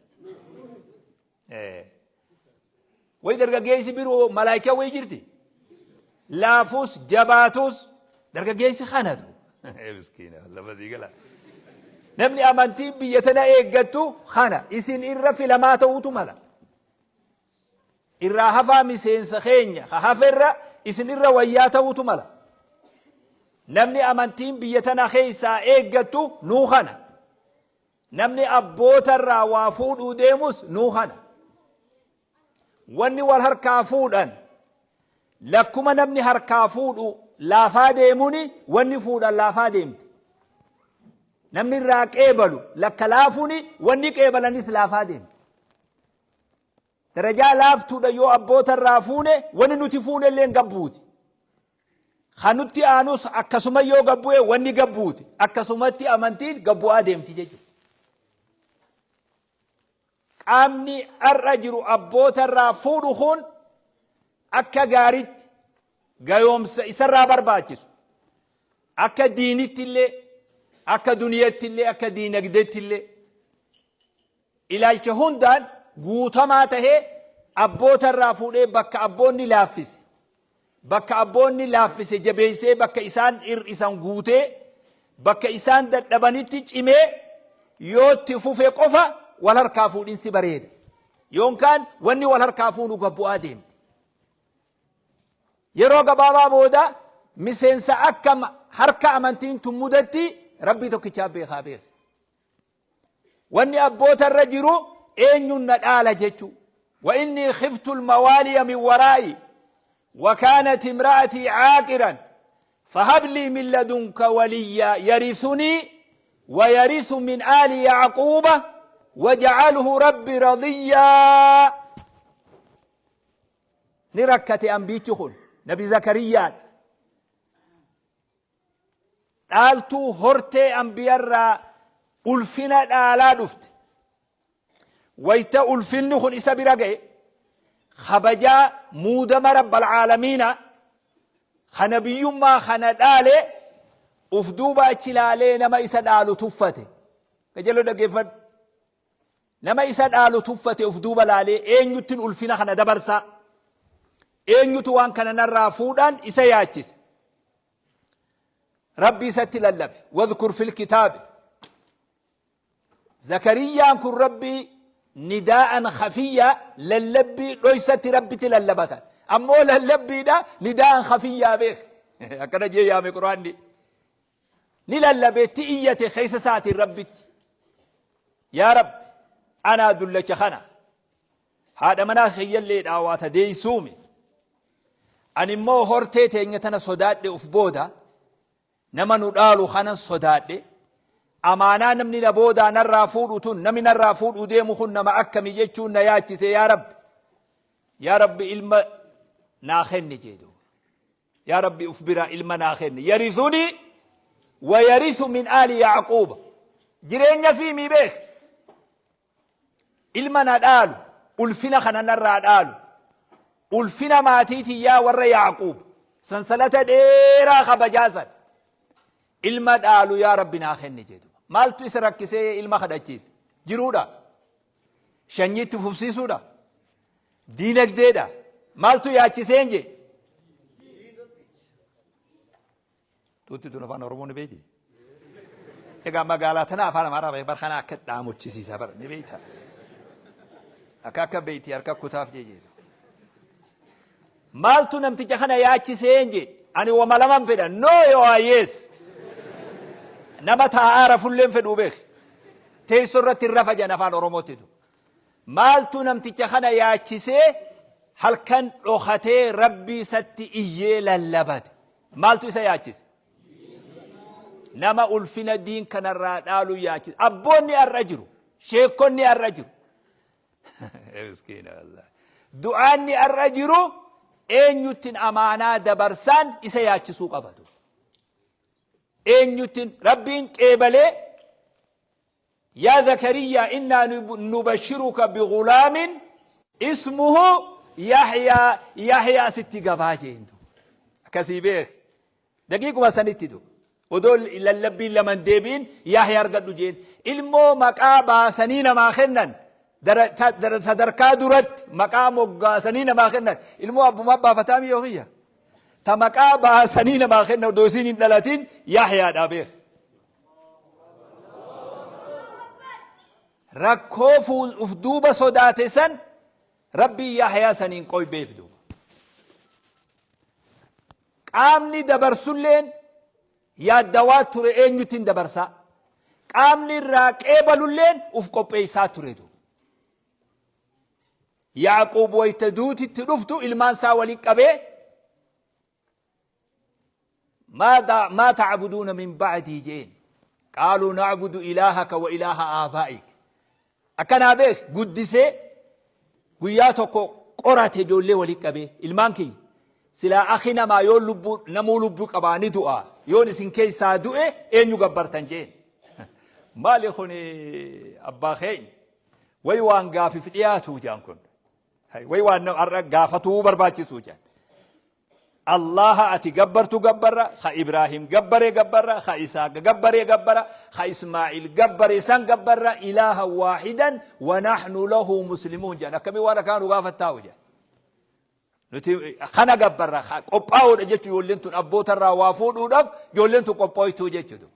Way dargaggeessi biroo malaayikaa way jirti. Laafus jabaatus dargaggeessi kanatu. Miskiina lama siigala. Namni amantiin biyya tana eeggattu kana isin irra filamaa ta'uutu mala. Irraa hafaa miseensa keenya haferra isin irra wayyaa ta'uutu mala. Namni amantiin biyya tana keessaa eeggattu nuu kana. Namni abboota irraa waa fuudhuu deemus nuu kana. Wanni wal harkaa fuudhan lakkuma namni harkaa fuudhu laafaa deemuni wanni fuudhan laafaa deemti. Namni irraa qeebalu lakka laafuni wanni qeebalanis laafaa deemti. Darajaa laaftuudha yoo abboota irraa fuune wanni nuti fuune illee gabbuuti. Kanutti aanus akkasuma yoo gabbu'e wanni gabbuuti. Akkasumatti amantiin gabbu'aa deemti jechuudha. Qaamni har'a jiru abboota irraa fuudhu kun akka gaariitti gayoomsa isarraa barbaachisu. Akka diinitti illee, akka duniyatti illee, akka diinagdeetti illee. Ilaalcha hundaan guutamaa tahee abboota irraa fuudhee bakka abboonni laaffise. Bakka abboonni laaffise jabeessee bakka isaan hir'isan guutee bakka isaan dadhabanitti cimee yoo itti fufe qofa wal harkaa fuudhinsi bareeda. Yoonkaan wanni wal harkaa fuudhu gabbu'aa deemti. Yeroo gabaabaa booda miseensa akka harka amantiin tummudatti rabbii tokkichaa beekaa beeka. Wanni abboota irra jiru eenyuun na dhaala jechuu. Wa inni khiftu almawaaliya min waraa'i وكانت امرأتي عاقرا فهب لي من لدنك وليا يرثني ويرث من آل يعقوب وجعله ربي رضيا. نركة أنبيتهن نبي زكريا قالتو هرتي أنبيار ألفنا الآلا دفت ويتا ألفنهن إسا برقه خبجا مودم رب العالمين خنبي ما خنداله افدوبا اتلالي نما إسدالو تفته كجلو دقفت نما إسدالو تفته افدوبا لالي اين يتن ألفنا خندبرسا اين يتوان كان نرى فودان إسياتيس ربي ستللب واذكر في الكتاب زكريا كن ربي نداء خفيا للبي ليست ربي تللبتا أمو للبي دا نداء خفيا بيك أكنا جي يا قرآن دي نللبي تئية خيس ساتي ربي يا رب أنا دلك خنا هذا مناخي اللي دعوات دي سومي أن مو هورتيتي إنتنا صداد دي أفبودا نما ندالو خنا صداد دي أمانا نمني نبودا نرى فودوتون نمي نرى فودو ديمو خن نما أكمي جيتشون نياتي يا رب يا رب إلما ناخن جيدو يا رب أفبرا إلما ناخن يرثني ويرث من آل يعقوب جرين في مي بيك إلما ندالو ألفنا خنا نرى دالو ألفنا ماتيتي يا ور يعقوب سنسلة ديرا خبجازا إلما دالو يا رب ناخن جيدو مالتو إسركسي إلما خداچيس جرودا شنيت ففسيسودا دينك ديدا مالتو ياچيسينجي توتي تو نفان أورمون بيدي إيغا مغالاتنا أفان مارا بيبار خانا أكد داموچيسي سابر نبيتا أكاكا بيتي أركا كتاف جيجي مالتو نمتجا خانا ياچيسينجي أنا وملمان فدا نو يا يس نما تعرف اللين في دوبك تيسرة الرفع جنفان أروموتدو مالتو نمتي خنا يا كيسي هل كان أخته ربي ستي إيه للبد مالتو سياكيس نما ألفنا الدين كان الرادالو ياكيس أبوني الرجل شيكوني الرجل مسكين الله دعاني الرجل أين يتن أمانة دبرسان إسياكيسو قبضو أين يتن ربين قبله يا زكريا إنا نبشرك بغلام اسمه يحيى ستي قباجين كسيبه دقيقة ما سنتدو ودول إلا اللبين لمن ديبين يحيى أرقدو جين ilmoo maqaa baasanii namaa kennan sadarkaa duratti maqaa moggaasanii namaa kennan ilmoo abbuma baafataa miyoo kiyya ta maqaa baasanii namaa kennan odoo isin hin dhalatin Yahyaadha beek rakkoo uf duuba sodaate san rabbii Yahyaa saniin qoy beekdu qaamni dabarsulleen yaaddawaa ture eenyutin dabarsaa qaamni irraa qeebalulleen uf qopheessaa turetu Yaaqoob wayta duutitti dhuftu ilmaan isaa waliin qabee ما تعبدون من بعدي جين قالوا نعبد إلهك وإله آبائك أكنا به قدسي قياتك قرأت جولي وليك به المانكي سلا أخينا ما يول لبو نمو لبو قباني دعا يون سنكي سادوئي إن يقبرتن جين مالي خوني أبا خين ويوان قافي في الإياتو جانكن ويوان قافتو برباتي سوجان الله أتي جبرتو جبرة خا إبراهيم جبرة جبرة خا إسحاق جبرة جبرة خا إسماعيل جبرة سان جبرة إله واحدا ونحن له مسلمون جانا كم ورا كانوا قافة تاوجا نتي خنا جبرة خا قباو رجعت يولنتون أبو ترى وافود ودف يولنتو قباو توجتشدو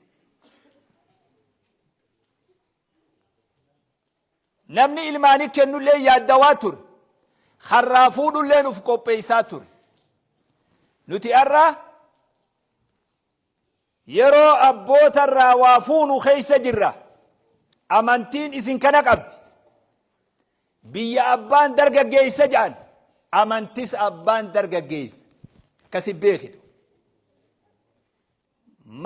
نمني إلماني كنو لي يادواتر خرافود لي نفقو بيساتر nuti arra yeroo abboota irraa waa fuunu keessa jirra amantiin isin kana qabdi biyya abbaan dargaggeessa jedhan amantis abbaan dargaggeessa kasi beekitu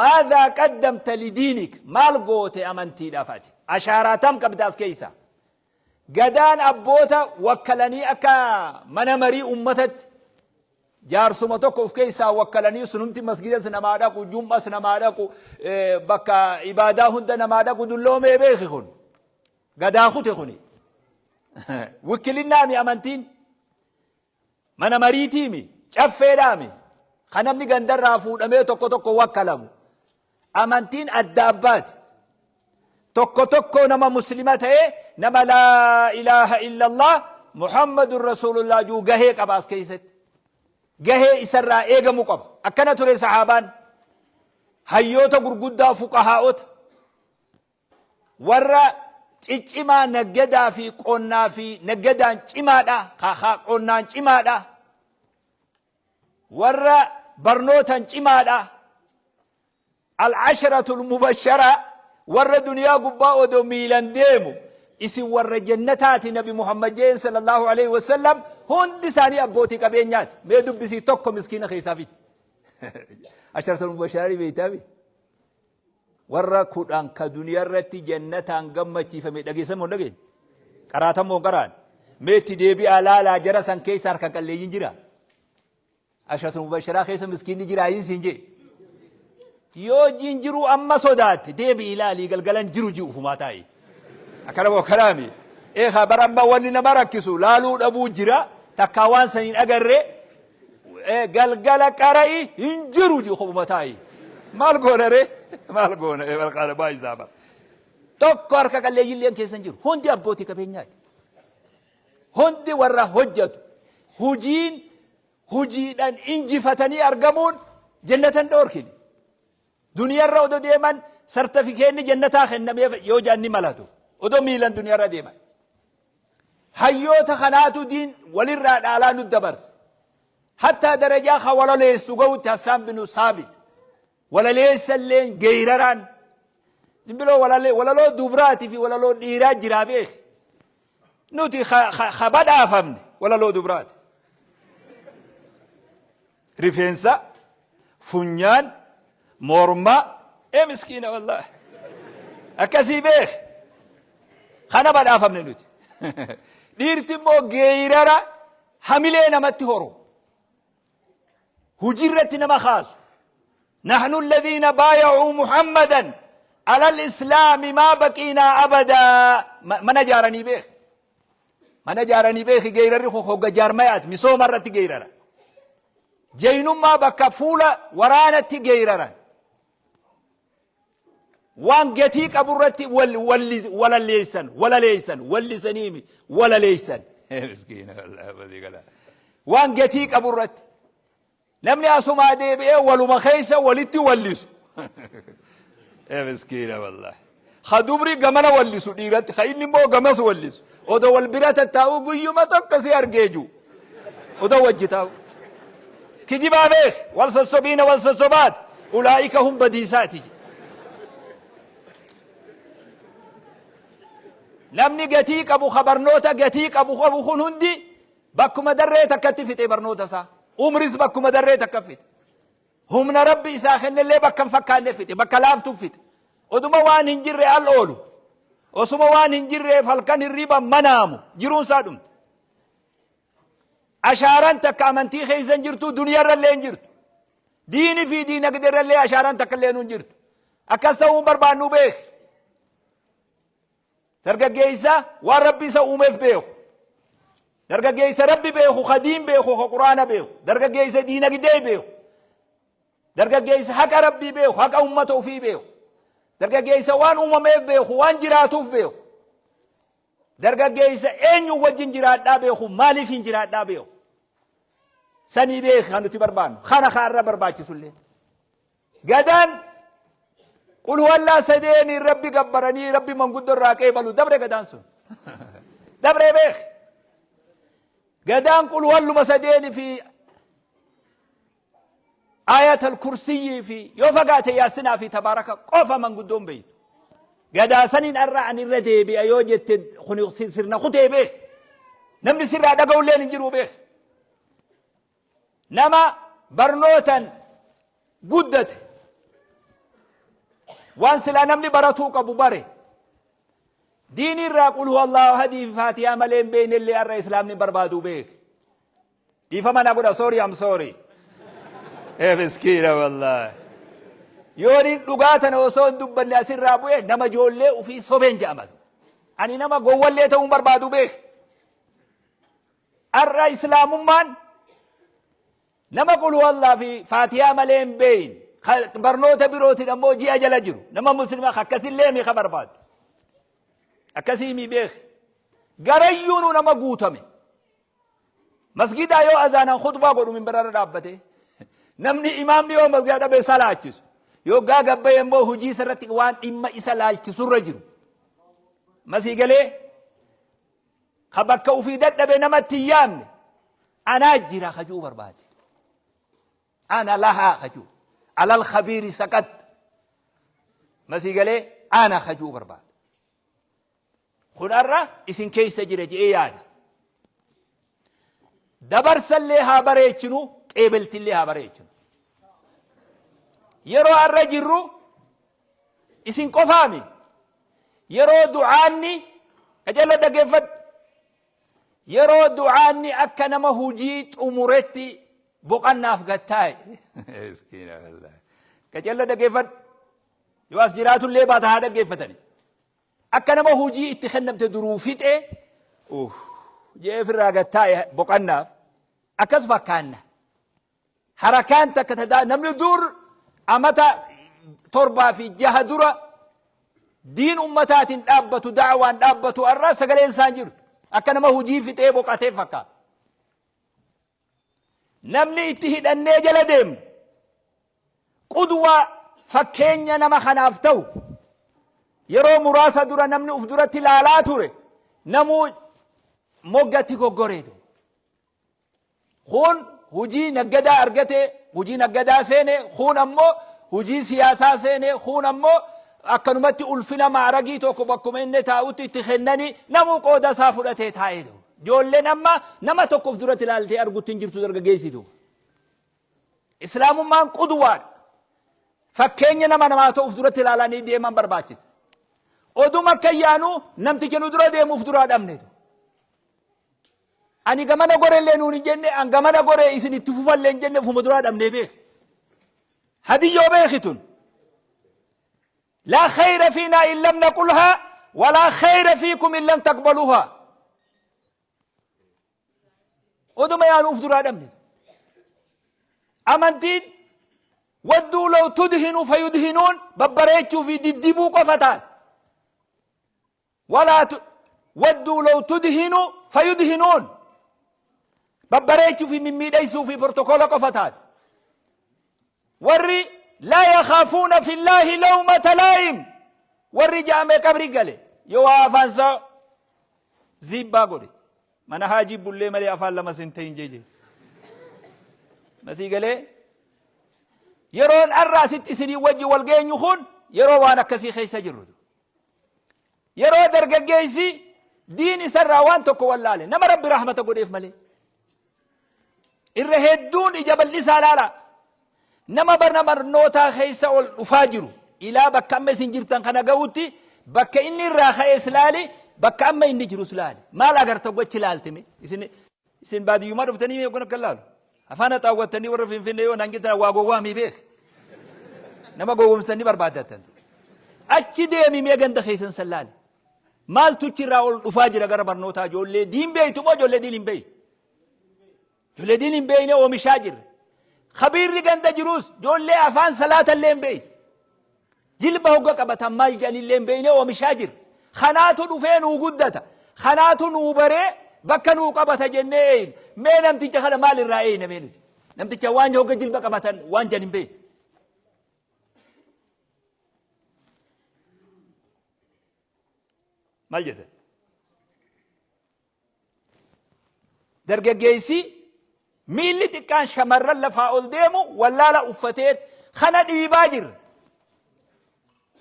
ماذا قدمت لدينك مال قوتي أمنتي دافاتي أشاراتم قبداس كيسا قدان أبوتا وكلني أكا منمري أمتت jaarsuma tokko of keessa wakkalanii sunumti masgidas namaa dhaqu jum'as namaa dhaqu bakka ibaadaa hunda namaa dhaqu dulloomee beeki kun gadaa kute kuni wikilinnaami amantiin mana mariitiimi caffeedhaami kanamni gandarraa fuudhamee tokko tokko wakkalamu amantiin adda abbaati tokko tokko nama muslima ta'ee nama laa ilaaha illallah muhammadun rasulullah juu gahee qabaas keessatti جهة إسراء إيجا مقام أكنا تري صحابان هيوتا غرغدا فقهاؤت ورا إجما نجدا في قلنا في نجدا إجما دا خا قلنا إجما دا ورا برنوتا إجما دا العشرة المبشرة ورا دنيا قباء دو ميلان ديمو إسي ورا جنتات نبي محمد صلى الله عليه وسلم هندي ساني أبوتي كبينات ما يدب بسي توكو مسكينة خيسافي عشرة المبشرة بيتابي ورا كودان كدنيا رتي جنتان قمتي فمي دقي سمو دقي قراتم مو قران ميتي ديبي آلالا جرسان كيسار كاللي ينجرا عشرة المبشرة خيسا مسكيني جرا ينسينجي يو جنجرو أما صدات ديبي إلالي قلقلن جرو جيو فماتاي أكرمو كلامي إيه خبران باواني نماركسو لالو أبو جرا تكاوان سنين أقرر قلقل قرأي انجرو جو خبو متاي مالقونا ري مالقونا إيه مالقانا باي زابا توقع ركا قال لي يليان كيسان جرو هندي أبوتي كبينيات هندي ورا هجت هجين أن إنجي فتني أرقمون جنة دوركين دنيا الرودو ديمان سرتفكين جنة آخر نبي يوجاني ملاتو ودو ميلان دنيا را ديمان هيوتا خناتو دين وللراد على ندبرس حتى درجة ولا ليس قوت حسان بن ثابت ولا ليس اللين غيران دبلو ولا لو دبراتي في ولا لو ديرات جرابيه نوتي خبد افهم ولا لو دبرات ريفنسا فنيان مورما مسكينه والله اكاسي به خنا بد افهم نوتي ديرتي مو غيرارا حملنا متهورو هجرتنا ما خاص نحن الذين بايعوا محمدا على الإسلام ما بقينا أبدا ما نجارني به ما نجارني به غير الرخو خو جارميات مسو مرة غيرنا جينم ما بكفولة ورانا غيرنا وان جتيك أبرتي ولا ليسن ولا سنيمي ولا ليسن مسكين الله بدي قال وان جتيك أبرتي نمني أسمع ديبئة ولما خيسة ولتي ولسو مسكينة والله خدوبري قمنا ولسو ديرت خيني مو قمس ولسو ودو والبرات التاو قيو ما تبقسي أرقيجو ودو وجتاو كجبا بيخ والسسبين والسسبات أولئك هم بديساتي نمني قتيك أبو خبرنوتا قتيك أبو خون هندي باكو مدريتا كتفتي برنوتا سا عمرس بكو مدريتا كفت هم ربي ساخن اللي بكم فكان نفت بكلاف تفت ودما وان هنجر الأولو وسما وان هنجر فالكان الربا منامو جرون سادم أشاران تك أمنتي خيزن جرتو دنيا رلي انجرتو ديني في دين قدر اللي أشاران تك اللي انجرتو أكستهم بربانو بيخ ترقى جيسا وربي سأومف بيخ درجة جيسة ربي بيخو خديم بيخو قرآن بيخو درجة جيسة دينا قدي بيخو درجة جيسة حق ربي بيخو حق أمته في بيخو درجة جيسة وان أممه بيخو وان جراتوف بيخو درجة جيسة أين وجن جرات دا بيخو مالي فين جرات دا بيخو سني بيخ خانو تبربان خانا خار برباكي سلين قدان قل هو الله سديني ربي قبرني ربي من قدر راكي بلو دبر قدان سن دبر بيخ قدان قل والله مسدين في آية الكرسي في يوفقات ياسنا في تبارك قوفا من قدوم بيت قدا سنين أرى عن الردي بأيوجة سرنا خطي به نمني سر هذا قول لين نجروا به نما برنوتا قدت وانسلا نمني براتوك أبو باري ديني الراقل هو الله هدي فاتحة ملين بين اللي أرى إسلامني بربادو بيك دي فمن أقول سوري أم سوري إيه مسكينة والله يوري لغاتنا وصون دبا لأسر رابوه نما جول لي وفي صوبين جامد أني نما قوال لي تهم بربادو بيك أرى إسلام من نما قل هو الله في فاتحة ملين بين برنوتا بروتي نمو جي أجل أجرو نما مسلمة خكسي الليمي خبر باد أكسيمي بيخ غريون نما قوتمي مسجد أيو أذانا خطبة قولوا من برار رابطه نمني إمام ديو مسجد أبي سالاتشس يو غاقب بيمبو هجي سرتك وان إما إسالاتشس الرجل مسيقى ليه خبك وفيدت نبي نمت تيام أنا أجرى خجو بربادي أنا لها خجو على الخبير سكت مسيقى ليه أنا خجو بربادي خن أرى إسن كيس جرج إياد دبرس اللي ها بريتشنو قبلت اللي ها بريتشنو يرو أرى جرو إسن قفامي يرو دعاني أجل دقفت يرو دعاني أكنما هجيت أمورتي بقنا فقتاي اسكينة الله كجل دقفت يواس جرات اللي بعد هذا دقفتني أكنما هجي اتخنمت دروفيت إيه جيف الراقتاي بقنا أكس فكان حركان تكتدا نمل دور أمتا تربى في جهة درة دين أمتات أبت دعوة أبت الرأس قال إنسان جر أكنما هجي في تيبو قاتي فكا نمني اتهد النيجل ديم قدوة فكين نما خنافتو يرو مراسة درا نمني أفدرة تلالا توري نمو موغتي كو غوريدو خون hujii naggadaa argate hujii naggadaa seene kun ammoo hujii siyaasaa seene kun ammoo akkanumatti ulfina maaragii tokko bakkuma inni taa'utti itti kennanii namuu qooda isaa fudhatee taa'ee jiru. Ijoolleen amma nama tokkoof duratti ilaaltee argutti hin jirtu dargaggeessitu. Islaamummaan qudwaadha. Fakkeenya nama namaa ta'uuf duratti ilaalanii deeman barbaachisa. Oduma akka yaanu namticha nu dura deemuuf duraa dhabneetu. Ani gamana gorellee nuun hin jenne an gamana goree isin itti fufallee hin jenne ufuma duraa dhabnee beek. Hadiyyoo beekitun. لا خير فينا إن لم نقلها ولا خير فيكم إن لم تقبلوها. ودما يا نوف آدم أمنتين ودوا لو تدهنوا فيدهنون ببريتوا في دبدبوا قفتات ودوا لو تدهنوا فيدهنون ببريتوا في ممي ليسوا في بروتوكول قفتات وري لا يخافون في الله لومة لائم وري جامع قبري قالي يو آفانسا زيبا قولي من هاجي بولي ملي أفعل لما سنتين جيجي مسي قالي يرون الراسي تسري وجه والقين يخون يرو وانا كسي خيسا جرد يرو درق جيسي ديني سراوان تكو واللالي نما ربي رحمة قولي ملي الرهدون إجاب اللسالة نما برنوتا خيسا والفاجرو إلا بكا أما سنجرتان خنا قوتي بكا إني الراخة إسلالي بكا أما إني جرو سلالي ما لا قرتو قوة چلالتمي إسن بعد يوم رفتني يقولون كلال أفانا تاوتني ورفين فيني ونانجتا واقوامي بيخ نما قوام سني بربادتن أجي ديمي ميغان دخيسن سلالي مال تجرى والفاجر أقرب برنوتا جولي دين بي تمو جولي دين بي جولي دين بي نو مشاجر خبير لغن دجروس جولي أفان صلاة اللين بي جلبه هقا قبطا مال جاني اللين بي نو مشاجر خناتو نفين وقدتا خناتو نوبري بكا نو قبطا جنين مي نمتجا خلا مال الرائين مين نمتجا وانجا هقا جلبه قبطا وانجا نبي مال جدا درجة جيسي ميلي تكان شمر لفاول ديمو ولا لا أفتيت خنا ديباجر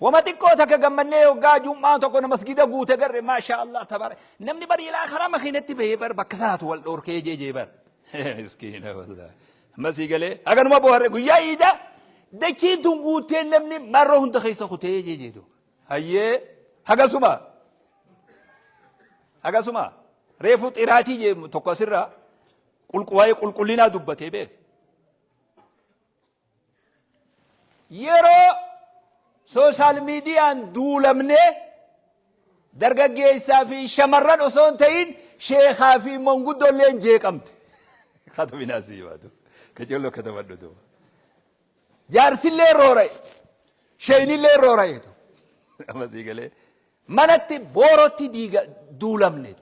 وما تكوتك جمني وجاجو ما تكون مسجد أبو تجر ما شاء الله تبارك نمني بري لا خرا ما خينتي بهبر بكسرات والدور كي جيبر مسكينة والله مسيقله أجر ما بوهر قويا إيدا دكين تنقوتين نمني مرة هند خيسة خطيه جيدو هيه هجا سما ريفوت إراتي جي تقصيرها قل كلنا دبته به يرو سوشال ميديا دولمنه درجة جيسا في شمران أصون تين شيخا في منقود لين جيكمت خاتو بناسي بادو كجلو كتبادو دو جارسي اللي روراي شيني اللي روراي تو أما سيقالي منتي بوروتي ديغا دولمنه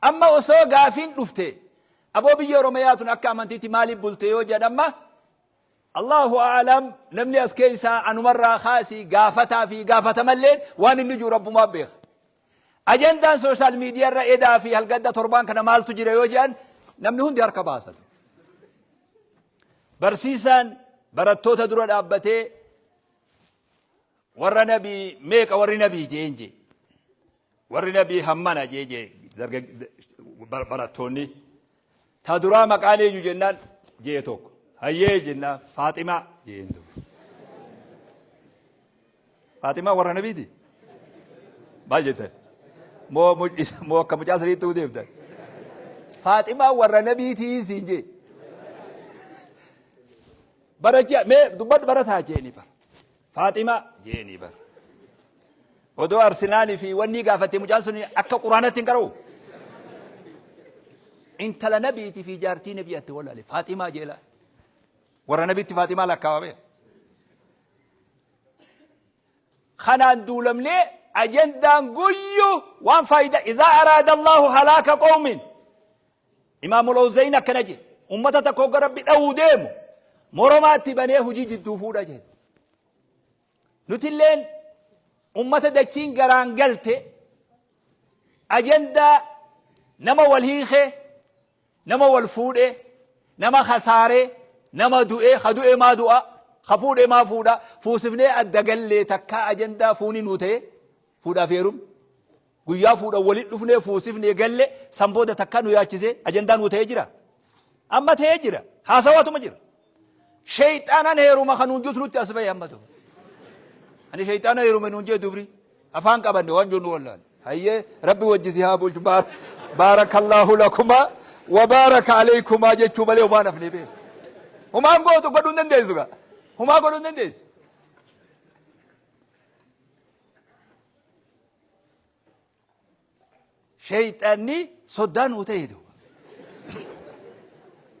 أما أصو غافين رفته أبو بيو رميات أكا منتي مالي بلتيو جدما الله أعلم نمني أسكيسا أنو مرة خاسي غافتا في غافتا ملين وان النجو رب ما بيخ أجندان سوشال ميديا رأيدا في هالقدة تربان كان مال تجري يوجان نمني هندي هركا باسل برسيسان براتو تدرو الأبتي ور نبي ميك ور نبي جينجي ور نبي همنا جيجي براتوني تدرا مقالي جنان جيتوك هيه جنا فاطمة جيندو فاطمة ورا نبي دي باجته مو كمجاسري تو ديفتا فاطمة ورا نبي تي سيجي برجع مي دبت برتها جيني بر فاطمة جيني بر ودو أرسلاني في وني قافتي مجاسري أكا قرآن تنكرو انت لنبيتي في جارتي نبيتي ولا لي فاطمة جيلا ورا نبيتي فاطمة لك كوابي خنان دولم لي أجندان قيو وان فايدة إذا أراد الله هلاك قوم إمام الأوزين كنجي أمتا تكوك ربي أو ديمو مرمات بنيه جيجي الدوفورة جيد نتلين أمتا دكين قران قلت أجندا نما والهيخي nama wal fuudhee nama khasaaree nama du'ee hadu'ee maa du'a hafuudhee maa fuudha fuusifnee adda gallee takkaa ajandaa fuuni nuu ta'e fuudhaaf heerum guyyaa fuudha walit dhufnee fuusifnee galle sanbooda takkaa nu yaachisee ajandaa nuu ta'ee jira amma ta'ee jira haasawatuma jira shayxaanan heeruma kanuun juutu nutti as bahe ammatu ani shayxaana heeruma nuun jee dubri afaan qabanne waan jonnu wallaan hayyee rabbi wajjisi haa bulchu baarakallahu lakuma وبارك عليكما جتشو مليو ما نفني بيه هما قوتو قدون ننديزو هما قدون ننديز شيطاني صدان وتيدو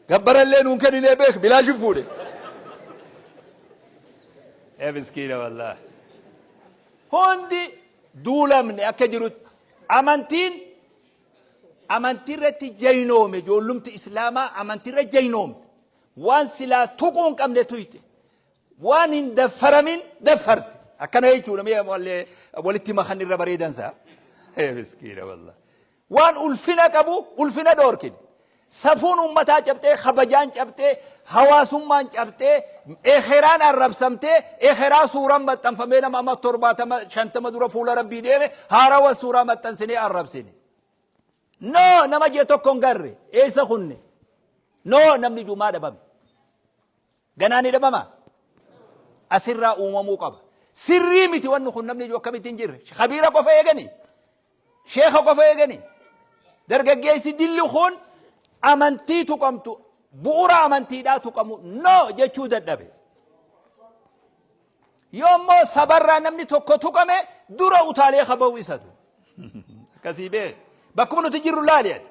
قبر الليل ممكن ينبيخ بلا شفوري يا مسكينة والله هوندي دولا من أكجرت أمانتين amantirratti jaynoome ijoollumti islaamaa amantirra jaynoome waan silaa tuquun qabne tuyte waan hin daffaramin daffarte akkana jechuudha mee walitti makan irra bareedansa miskiina wallah waan ulfina qabu ulfina dhoorkin safuun ummataa cabxee kabajaan cabxee hawaasummaan cabxee ekeraan arrabsamtee ekeraa suuraan maxxanfamee nama amma 70 dura fuula rabbii deeme haarawa suuraa maxxansinee arrabsine no nama je tokkon garre eessa kunne no namni jumaa dhabame ganaani dhabama asirraa uumamuu qaba sirrii miti wanni kun namni akkamitti hin jirre khabiira qofa eegani sheekha qofa eegani dargaggeessi dilli kun amantii tuqamtu bu'uura amantiidhaa tuqamu no jechuu dadhabe yoommoo sabarraa namni tokko tuqame dura utaalee kaba'u isatu akkasii bee بكم نتجر اللاليات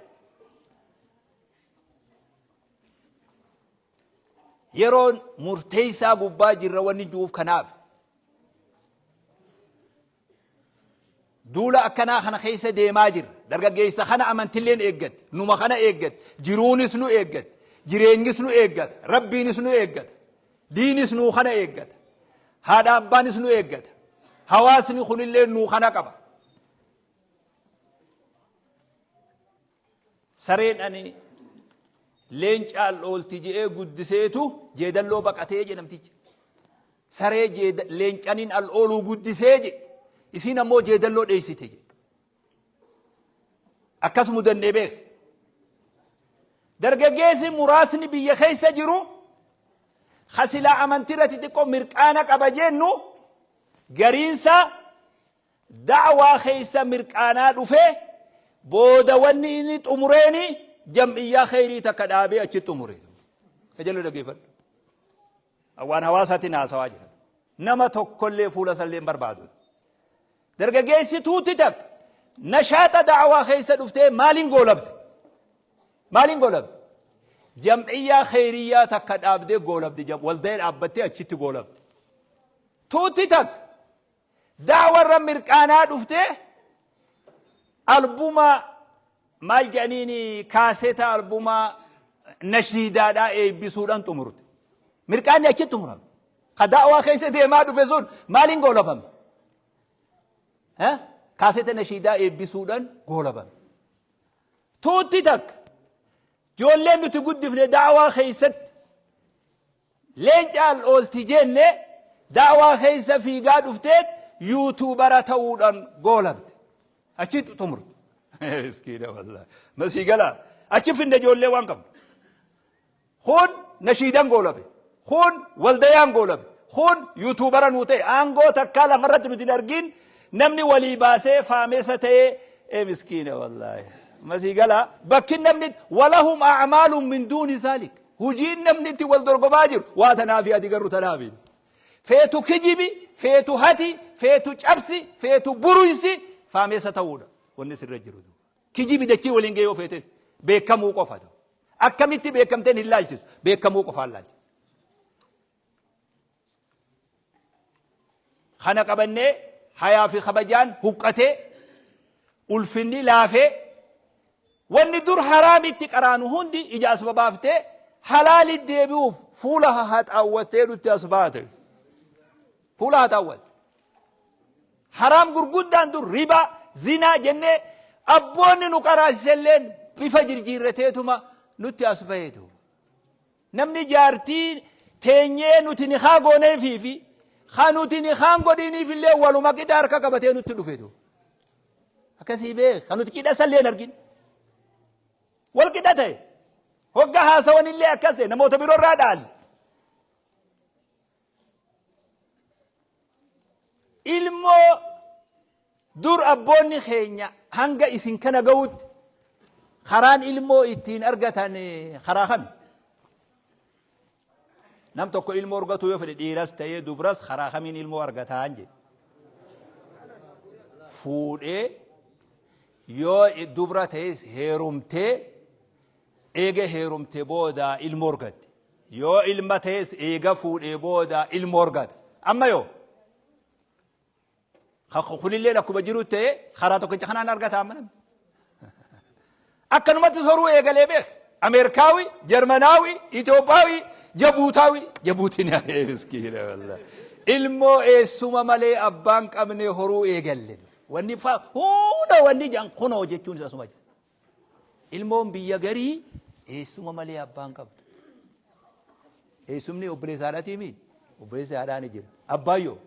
يرون مرتيسا قبا جر ونجوف كناف دولا أكنا خنا خيسة دي ماجر درجة جيسة خنا أمانتلين إيجاد نما خنا إيجاد جيروني سنو إيجاد جيريني سنو إيجاد ربي سنو إيجاد ديني سنو خنا إيجاد هذا أباني سنو إيجاد حواسني خن الليل نو خنا كبا سرين أني لينج أول تيجي قدسيتو جدلو بقتيه جنم تيجي سري جد لينج أنين أول قدسيجي إسينا مو جدلو ديسي تيجي أكاس مدن نبيه درجة جيسي مراسني بيخيس جرو خسلا أمانتيرة تيكو مركانك أبجنو جرينسا دعوة خيسا مركانا رفيه بودا وني تمريني جمعية خيري تكدابي أشي تمرين أجلو دقيفر أوان هواساتنا سواجر نما تكل فولا سلين بربادو درجة جيسي توتي تك نشاط دعوة خيسة دفتي مالين غولب جمعية خيرية تكدابي غولب جم والدين أبتي أشي تغولب توتي تك دعوة رمركانا دفتي ألبوما مال جانيني كاسيتا ألبوما نشيدا دا اي بسودان تمرد مركاني اكيد تمرد قدعوا خيسة دي ما دفزون مالين غولبهم ها كاسيتا نشيدا اي بسودان غولبهم توتي تك جولين نتقود دفن دعوة خيسة لين جال اول تجين دعوة خيسة في قاد افتيت يوتيوبر تودان غولبت أكيد تمرد مسكينة والله مسيقلا أكيد في النجول لي وانكم خون نشيدان غولبي خون والديان غولبي خون يوتيوبران وتي أنغو تكالا مرت ندرجين نمني ولي باسه فامسته مسكينة والله مسيقلا بكين نمني ولهم أعمال من دون ذلك هجين نمني تي والدرق باجر واتنافي أدقر تنافي فيتو كجبي فيتو هاتي فيتو جبسي فيتو برويسي فامسة تاودا والنسر رجلو كجبي دكي ولينجي وفيتس بيكمو قفاتو أكملتي بيكمتين اللاجتس بيكمو قفال خنا قبني حياة في خبجان هقته ألفني لافه والندور حرامي تكرانو هندي إجاز ببافته حلال الدبيوف فولها هات أوتيرو تأسباته فولها هات أول حرام قرقودان دور ربا زنا جنة أبوان نقراش سلين بفجر جيرتهما nutti as baheetu namni jaartii teenyee nuti ni haa gooneefii fi haa nuti ni haan godhiniif illee waluma qixa harka qabatee nutti dhufeetu akkasii beek kan nuti qidha salleen argin wal qidha ta'e hogga haasawan illee akkas ta'e namoota biroo irraa dhaal ilmoo dur abboonni keenya hanga isin kana ga'utti karaan ilmoo ittiin argatan karaa kami nam tokko ilmoo argatu yoo fedhe dhiiras ta'ee dubras karaa kamiin ilmoo argataan jedhe fuudhee yoo dubra ta'es heerumtee eega heerumtee booda ilmoo argatte yoo ilma ta'es eega fuudhee booda ilmoo argata amma yoo kunillee akkuma jiru ta'e karaa tokkicha kanaan argata amma namni akkanumatti soruu eegalee beek ameerikaawi jarmanaawi itoophaawi jabuutaawi jabuutiin miskiina wallah ilmoo eessuma malee abbaan qabne horuu eegalle wanni fa hunda wanni jaan kunoo jechuun isa suma jira ilmoon biyya garii eessuma malee abbaan qabdu eessumni obboleessaadhaatii mi obboleessaadhaan jira abbaayyoo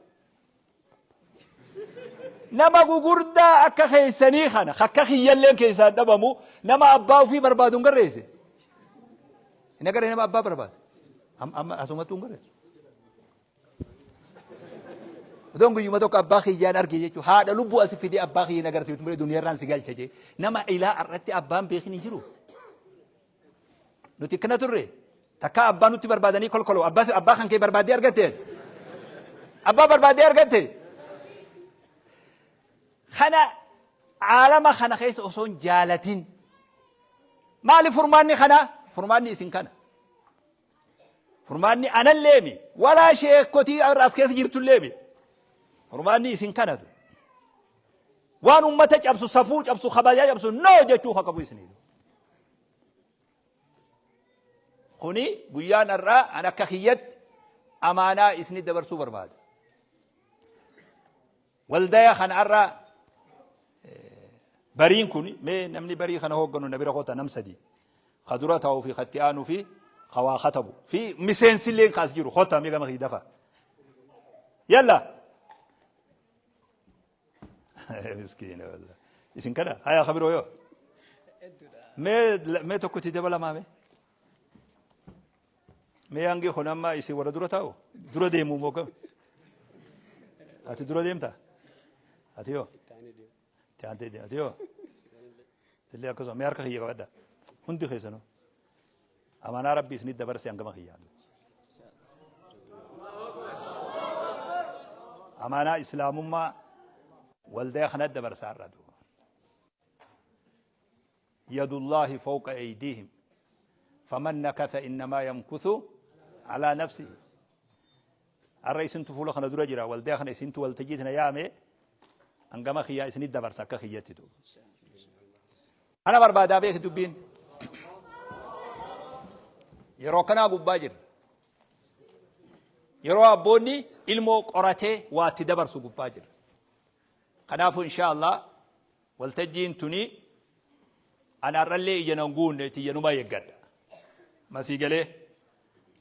nama gugurdaa akka keessanii kana akka kiyyalleen keessaan dhabamu nama abbaa ofii barbaadu hin garreesse hin agarre nama abbaa barbaadu amma asumatti hin garreessu odoon guyyuma tokko abbaa kiyyaan arge jechuun haadha lubbuu asi fidee abbaa kiyyan agarsiiftu malee duniyaarraan si galcha jee nama ilaa irratti abbaan beekni jiru nuti akkana turre takka abbaa nutti barbaadanii kolkoloo abbaa kan kee barbaadee argatte abbaa barbaadee argatte خنا عالم خنا خيس أصون جالتين ما لي فرماني خنا فرماني اسم كنا فرماني أنا الليمي ولا شيء كتي أراس كيس جرت الليمي فرماني اسم كنا وان أمتك أبسو صفوج أبسو خبايا أبسو نو جتوها كبوي سنيد خوني بيان الرا أنا كخيت أمانة اسني دبر سوبر بعد والدايا خن الرا برين كوني ما نمني بري خنا هو قانون نبي رخوتا نمسدي خدرات أو في ختيان في خوا خطبو في مسين سلين خاسجيرو خوتا ميجا مخي دفع يلا مسكين والله اسم كذا هيا خبروا يو ما تكوتي دبلا ما ما يانجي خنا ما يسي ورا درا تاو درا ديمو موكا أتي درا ديم تا أتيو تانتي دي أتيو تلي أكوزا ميارك هي كذا هندي خيسانو أمانة ربي سنيد دبر سيانغ ما هي أمانة إسلام ما والده خنا دبر سارده يد الله فوق أيديهم فمن نكث إنما يمكث على نفسه الرئيس انتو فولو خنا درا جرا والده خنا سنتو والتجيتنا يامي أنجما خيا سنيد دبر سكا خياتي دو أنا بربادا بيك دبين يروكنا غباجر يرو أبوني علمو قراتي واتي دبر سو غباجر خنافو إن شاء الله والتجين توني أنا رلي ينونغون نتي ينوما يقعد ما سيقاله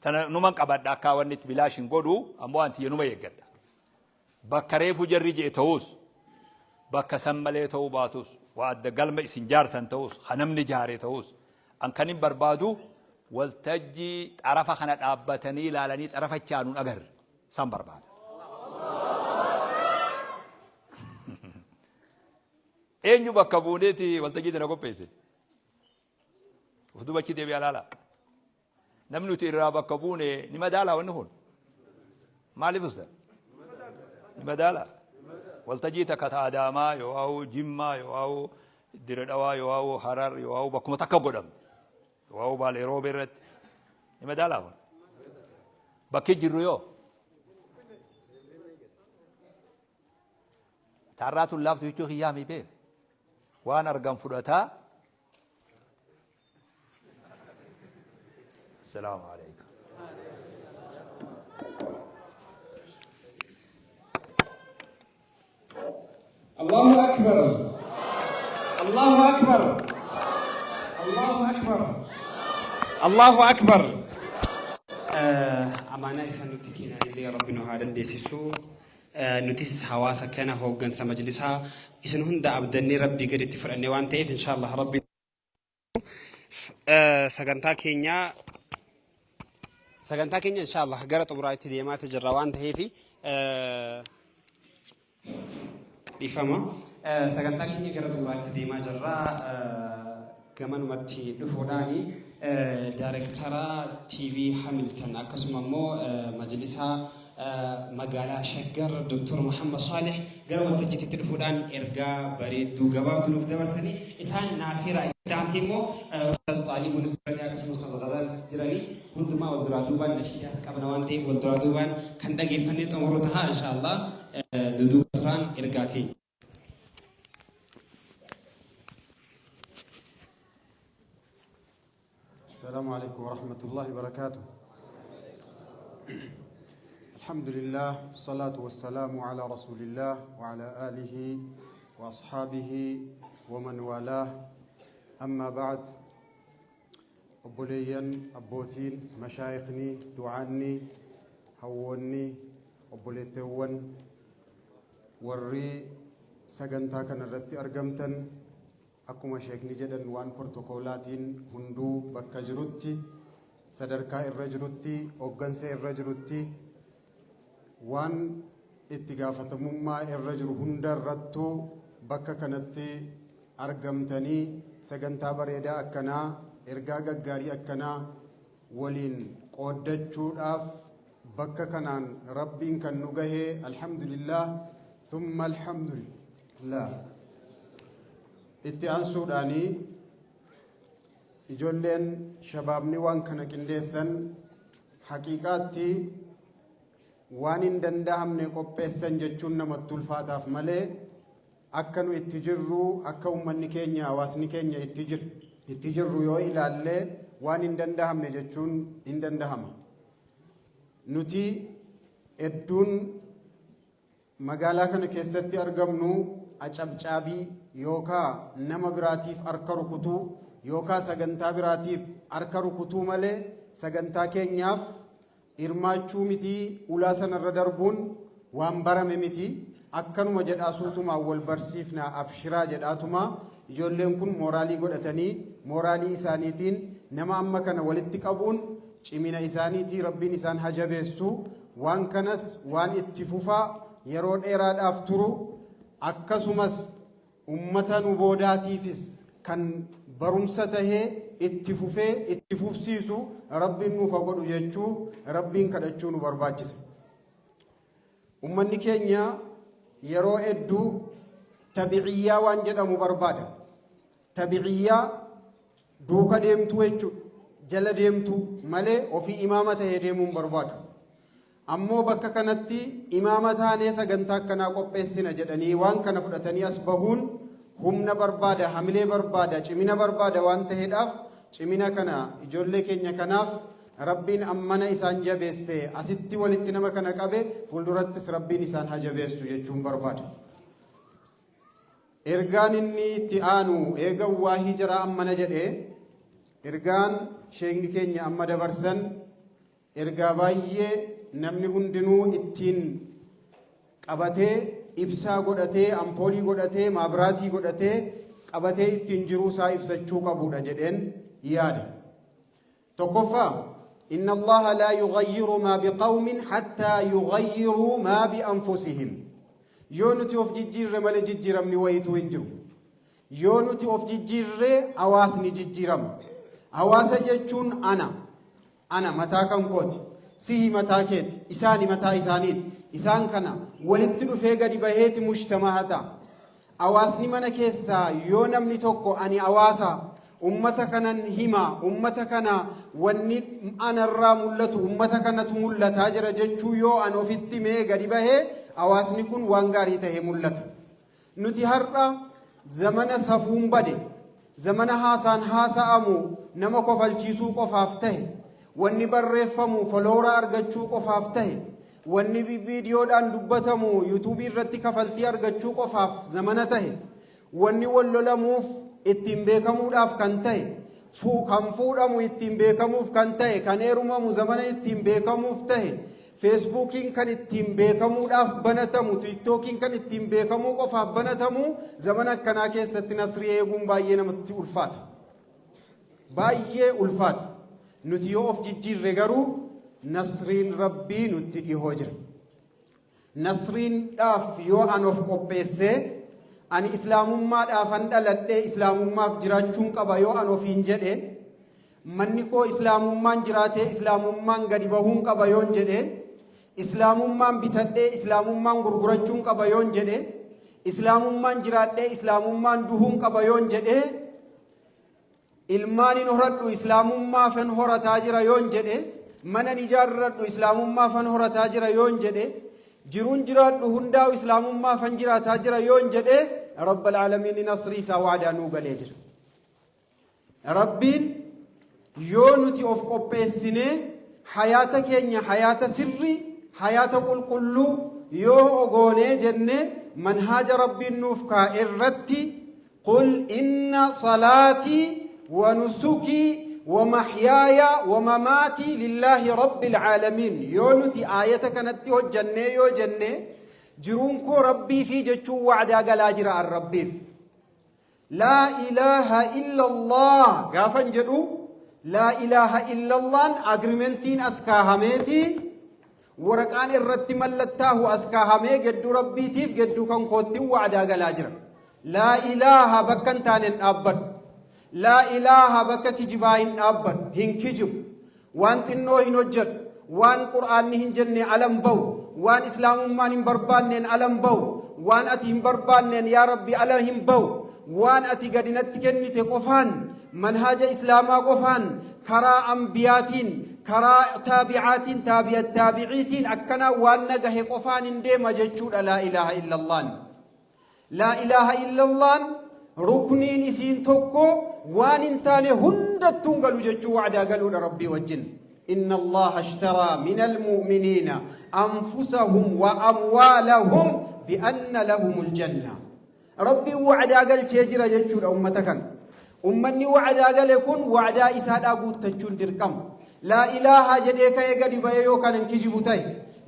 تنا نمان قبض داكا ونت بلاشين قدو أمو أنت ينوما يقعد بكريفو جري جئتوس بك سملي تو باتوس وعد قلم سنجارتن توس خنمني جاري توس أن كان بربادو والتجي عرف خنات أبتني لالني عرف كانون أجر سام برباد إنجو بكابونيتي والتجي دنا كوبيسي وهدو بكي دبي على لا نمنو تيرا بكابوني نما دالا ونهون ما لبسه نما دالا والتجي تكتا داما يواو جيما يواو دردوا يواو حرر يواو بكم تكبدم يواو بالي روبرت نما دالا بكي جيرو تارات الله تيجو خيامي به وانا ارغم فدتا السلام عليكم الله أكبر الله أكبر الله أكبر الله أكبر. أمانة إسان نتكينا اللي ربنا هذا ديسيسو نتيس حواسا كان هو جنس مجلسها إسن هند أبدني ربي قد تفرقني وانتيف إن شاء الله ربي سجنتا كينيا إن شاء الله قرأت برايتي ديمات جروان تهيفي لفما سجنتا كينيا قرأت برايتي ديمات جرا كمان متي دفوداني دايركتورا تي في هاملتون أكسممو مجلسها مقالة شجر دكتور محمد صالح قالوا وتجتي تلفودان إرجع بريد وجواب تلوف دبرسني إنسان نافرة استعمله أستاذ طالب ونسبة أكثر أستاذ غدال سجراني كنت ما ودرادوبان نشياس كابنوانتي ودرادوبان كان دقي فني تمرتها إن شاء الله دكتوران إرجع كي. السلام عليكم ورحمة الله وبركاته. الحمد لله والصلاة والسلام على رسول الله وعلى آله وأصحابه ومن والاه. أما بعد أبوليا أبوتين مشايخني دعاني هوني أبوليتون وري سجنتا كان الرتي أرجمتن أكما شيخني جدا وان بروتوكولاتين هندو بكجروتي صدركا الرجروتي أوغنسي الرجروتي وان اتقافة مما الرجل هندر رتو بكا كانت أرقمتني سجنتا بريدا أكنا إرقاقا قاري أكنا ولين قودتشو الأف بكا كانان ربين كان نقه الحمد لله ثم الحمد لله. اتعان سوداني إجولين شبابني وان كان كنديسن حقيقاتي waan hin danda'amne qopheessan jechuun namatti ulfaataaf malee akka nu itti jirru akka ummanni keenya hawaasni keenya itti jirru yoo ilaalle waan hin danda'amne jechuun hin danda'ama. Nuti hedduun magaalaa kana keessatti argamnu acabcaabii yookaan nama biraatiif harka rukutuu yookaan sagantaa biraatiif harka rukutuu malee sagantaa keenyaaf irmaachuu miti ulaa sanarra darbuun waan barame miti akkanuma jedhaasuutuma wal barsiifna abshiraa jedhaatuma ijoolleen kun mooraalii godhatanii mooraalii isaaniitiin nama amma kana walitti qabuun cimina isaaniitii rabbiin isaan hajabeessu waan kanas waan itti fufaa yeroo dheeraadhaaf turu akkasumas ummata nu boodaatiifis kan barumsa tahee itti fufee itti fufsiisu rabbiin nuuf godhu jechuu rabbiin kadhachuu nu barbaachisa. Ummanni keenya yeroo hedduu tabi'iyyaa waan jedhamu barbaada. Tabi'iyyaa duuka deemtuu jechuudha. Jala deemtuu malee ofii imaama tahee deemuun barbaadu. Ammoo bakka kanatti imaama taanee sagantaa akkanaa qopheessina jedhanii waan kana fudhatanii as bahuun humna barbaada, hamilee barbaada, cimina barbaada waan ta'eedhaaf cimina kana ijoollee keenya kanaaf rabbiin ammana isaan jabeesse asitti walitti nama kana qabe fuuldurattis rabbiin isaan hajabeessu jechuun barbaada. Ergaan inni itti aanu eegan waa hijaraa ammana jedhee ergaan sheekni keenya amma dabarsan ergaa baay'ee namni hundinuu ittiin qabatee ibsaa godhatee ampoolii godhatee maabiraatii godhatee qabatee ittiin jiruu isaa ibsachuu qabudha jedheen yaada. Tokkoffaa inna allaha laa yughayyiru maa biqawmin hattaa yughayyiruu maa bianfusihim. Yoo nuti of jijjiirre malee jijjiiramni wayituu hin jiru. Yoo nuti of jijjiirre hawaasni jijjiirama. Hawaasa jechuun ana mataa kan kooti, sihi mataa keeti, isaani mataa isaaniiti. Isaan kana walitti dhufee gadi baheeti mujtamaa ta'a. Hawaasni mana keessaa yoo namni tokko ani hawaasa ummata kanan hima ummata kana wanni anarraa mul'atu ummata kanatu mul'ataa jira jechuu yoo an ofitti mee gadi bahee hawaasni kun waan gaarii tahee mul'ata. Nuti har'a zamana safuun bade zamana haasaan haasa'amu nama kofalchiisuu qofaaf tahe wanni barreeffamu folooraa argachuu qofaaf tahe wanni viidiyoodhaan dubbatamu yuutuubii irratti kafaltii argachuu qofaaf zamana tahe wanni wal lolamuuf ittiin beekamuudhaaf kan tahe kan fuudhamu ittiin beekamuuf kan ta'e kan heerumamu zamana ittiin beekamuuf ta'e feesbuukiin kan ittiin beekamuudhaaf banatamu tiiktookiin kan ittiin beekamuu qofaaf banatamu zamana akkanaa keessatti nasrii eeguun baay'ee namatti ulfaata. Baay'ee ulfaata. Nuti yoo of jijjiirre garuu nasriin rabbii nutti dhihoo jira. Nasriidhaaf yoo an of qopheessee ani islaamummaadhaafan dhaladhee islaamummaaf jiraachuun qaba yoo an ofiin jedhe manni koo islaamummaan jiraatee islaamummaan gadi bahuun qaba yoon jedhe islaamummaan bitadhee islaamummaan gurgurachuun qaba yoon jedhe islaamummaan jiraadhee islaamummaan duhuun qaba yoon jedhe ilmaanin horadhu islaamummaafan horataa jira yoon jedhe mana ijaarradhu islaamummaafan horataa jira yoon jedhe jiruun jiraadhu hundaa'u islaamummaafan jiraataa jira yoon jedhe رب العالمين نصري سوادا نوغلي جرا ربين يونتي اوف قبيسني حياتك يا حياة سري حياة كل يو اوغوني جنة منهاج ربي نوفكا الرتي قل إن صلاتي ونسكي ومحياي ومماتي لله رب العالمين يونتي آيتك نتي جنة يو جنة جرونكو ربي في جتشو وعدا قلاجر الربيف لا إله إلا الله قافن جدو لا إله إلا الله أجرمنتين أسكاهميتي ورقان الرت ملتاه أسكاهمي قدو ربي تيف قدو كان قوتي وعدا قلاجر لا إله بكن تانين أبد لا إله بك كجباين أبد هن كجب وانت النوه نجد وان قرآن هنجن علم بو وان إسلام من بربانن علم بو وان أتهم بربانن يا ربي عليهم بو وان أتي قدنت كنت قفان منهاج إسلام قفان كرا أنبياتين كرا تابعاتين تابع التابعيتين أكنا وان نجه قفان ديما جتشود لا إله إلا الله لا إله إلا الله ركنين إسين توكو وان انتاني هندتون قالوا جتشو وعدا قالوا ربي وجن إن الله اشترى من المؤمنين أنفسهم وأموالهم بأن لهم الجنة ربي وعدا قال تيجر جتشور أمتك أمني وعدا قال يكون وعدا إساد أبو تجون دركم لا إله جديك يقدي بيو كان انكجبوتي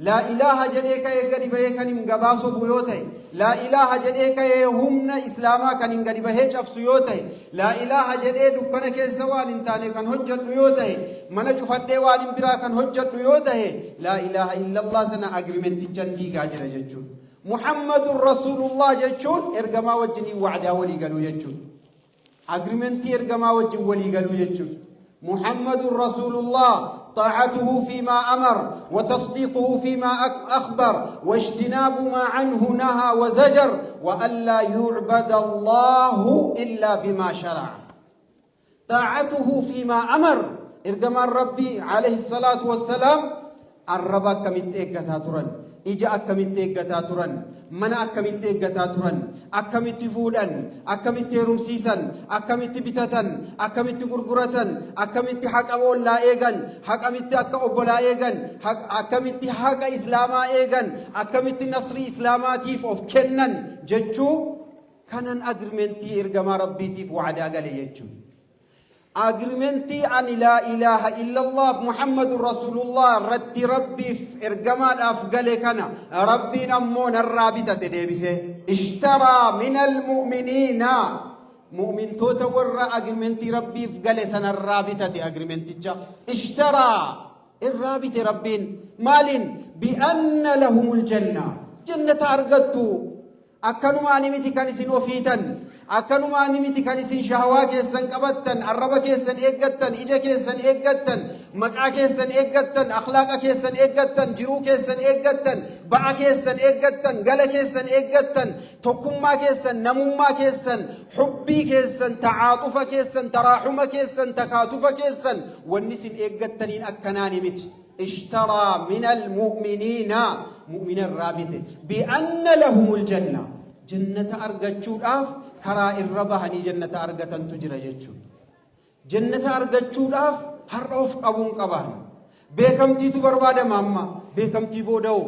لا إله جديك يقدي بيو كان انقباسو بيوتي لا إله جديك يهمنا إسلاما كان انقدي بيهج أفسيوتي لا إله جديك دكنا كيسوان انتاني كان هجت بيوتي من شفت ديوان برا كان هجت بيوتي لا إله إلا الله سنة أجرمنت جندي قاجر جتشون محمد رسول الله جتشون إرقما وجني وعدا ولي قالوا جتشون أجرمنتي إرقما وجن ولي قالوا جتشون محمد رسول الله طاعته فيما أمر وتصديقه فيما أخبر واجتناب ما عنه نهى وزجر وألا يعبد الله إلا بما شرع طاعته فيما أمر إرجم ربي عليه الصلاة والسلام الربا كميت إيجتا ترن إجا كميت إيجتا ترن منا كميت إيجتا ترن أكميت فودن أكميت رمسيسن أكميت بتتن أكميت غرغرتن أكميت حق أول لا إيجن أكميت أك أبلا إيجن أكميت حق إسلاما إيجن أكميت نصري إسلاماتي فوف كنن جتشو كانن أجرمنتي إرجم ربي تيف وعدا قال يجتشو أجرمنتي أن لا إله إلا الله محمد رسول الله رد ربي إرجمان أفقل كنا ربي نمون الرابطة تدبسه اشترى من المؤمنين مؤمن توتا ورا أجرمنتي ربي فقل سنة الرابطة أجرمنتي جا اشترى الرابطة ربين مال بأن لهم الجنة جنة أرقدتو أكنوا أنمتي كان سنوفيتا أكنوا أنمتي كان سن شهوة كيسن قبتن الرب كيسن إيجتن إجا كيسن إيجتن مقع كيسن إيجتن أخلاق كيسن إيجتن جرو كيسن إيجتن باع كيسن إيجتن قل كيسن إيجتن تقوم كيسن نموم كيسن حبي كيسن تعاطف كيسن تراحم كيسن تكاتف كيسن والنسن إيجتنين أكناني مت اشترى من المؤمنين مؤمن الرابط بأن لهم الجنة جنة أرجتشون أف كرا الربهني جنة أرجتن تجرى جتشون جنة أرجتشون أف هرف أبون كبان بكم تيتو بربادة ماما بكم تيبودو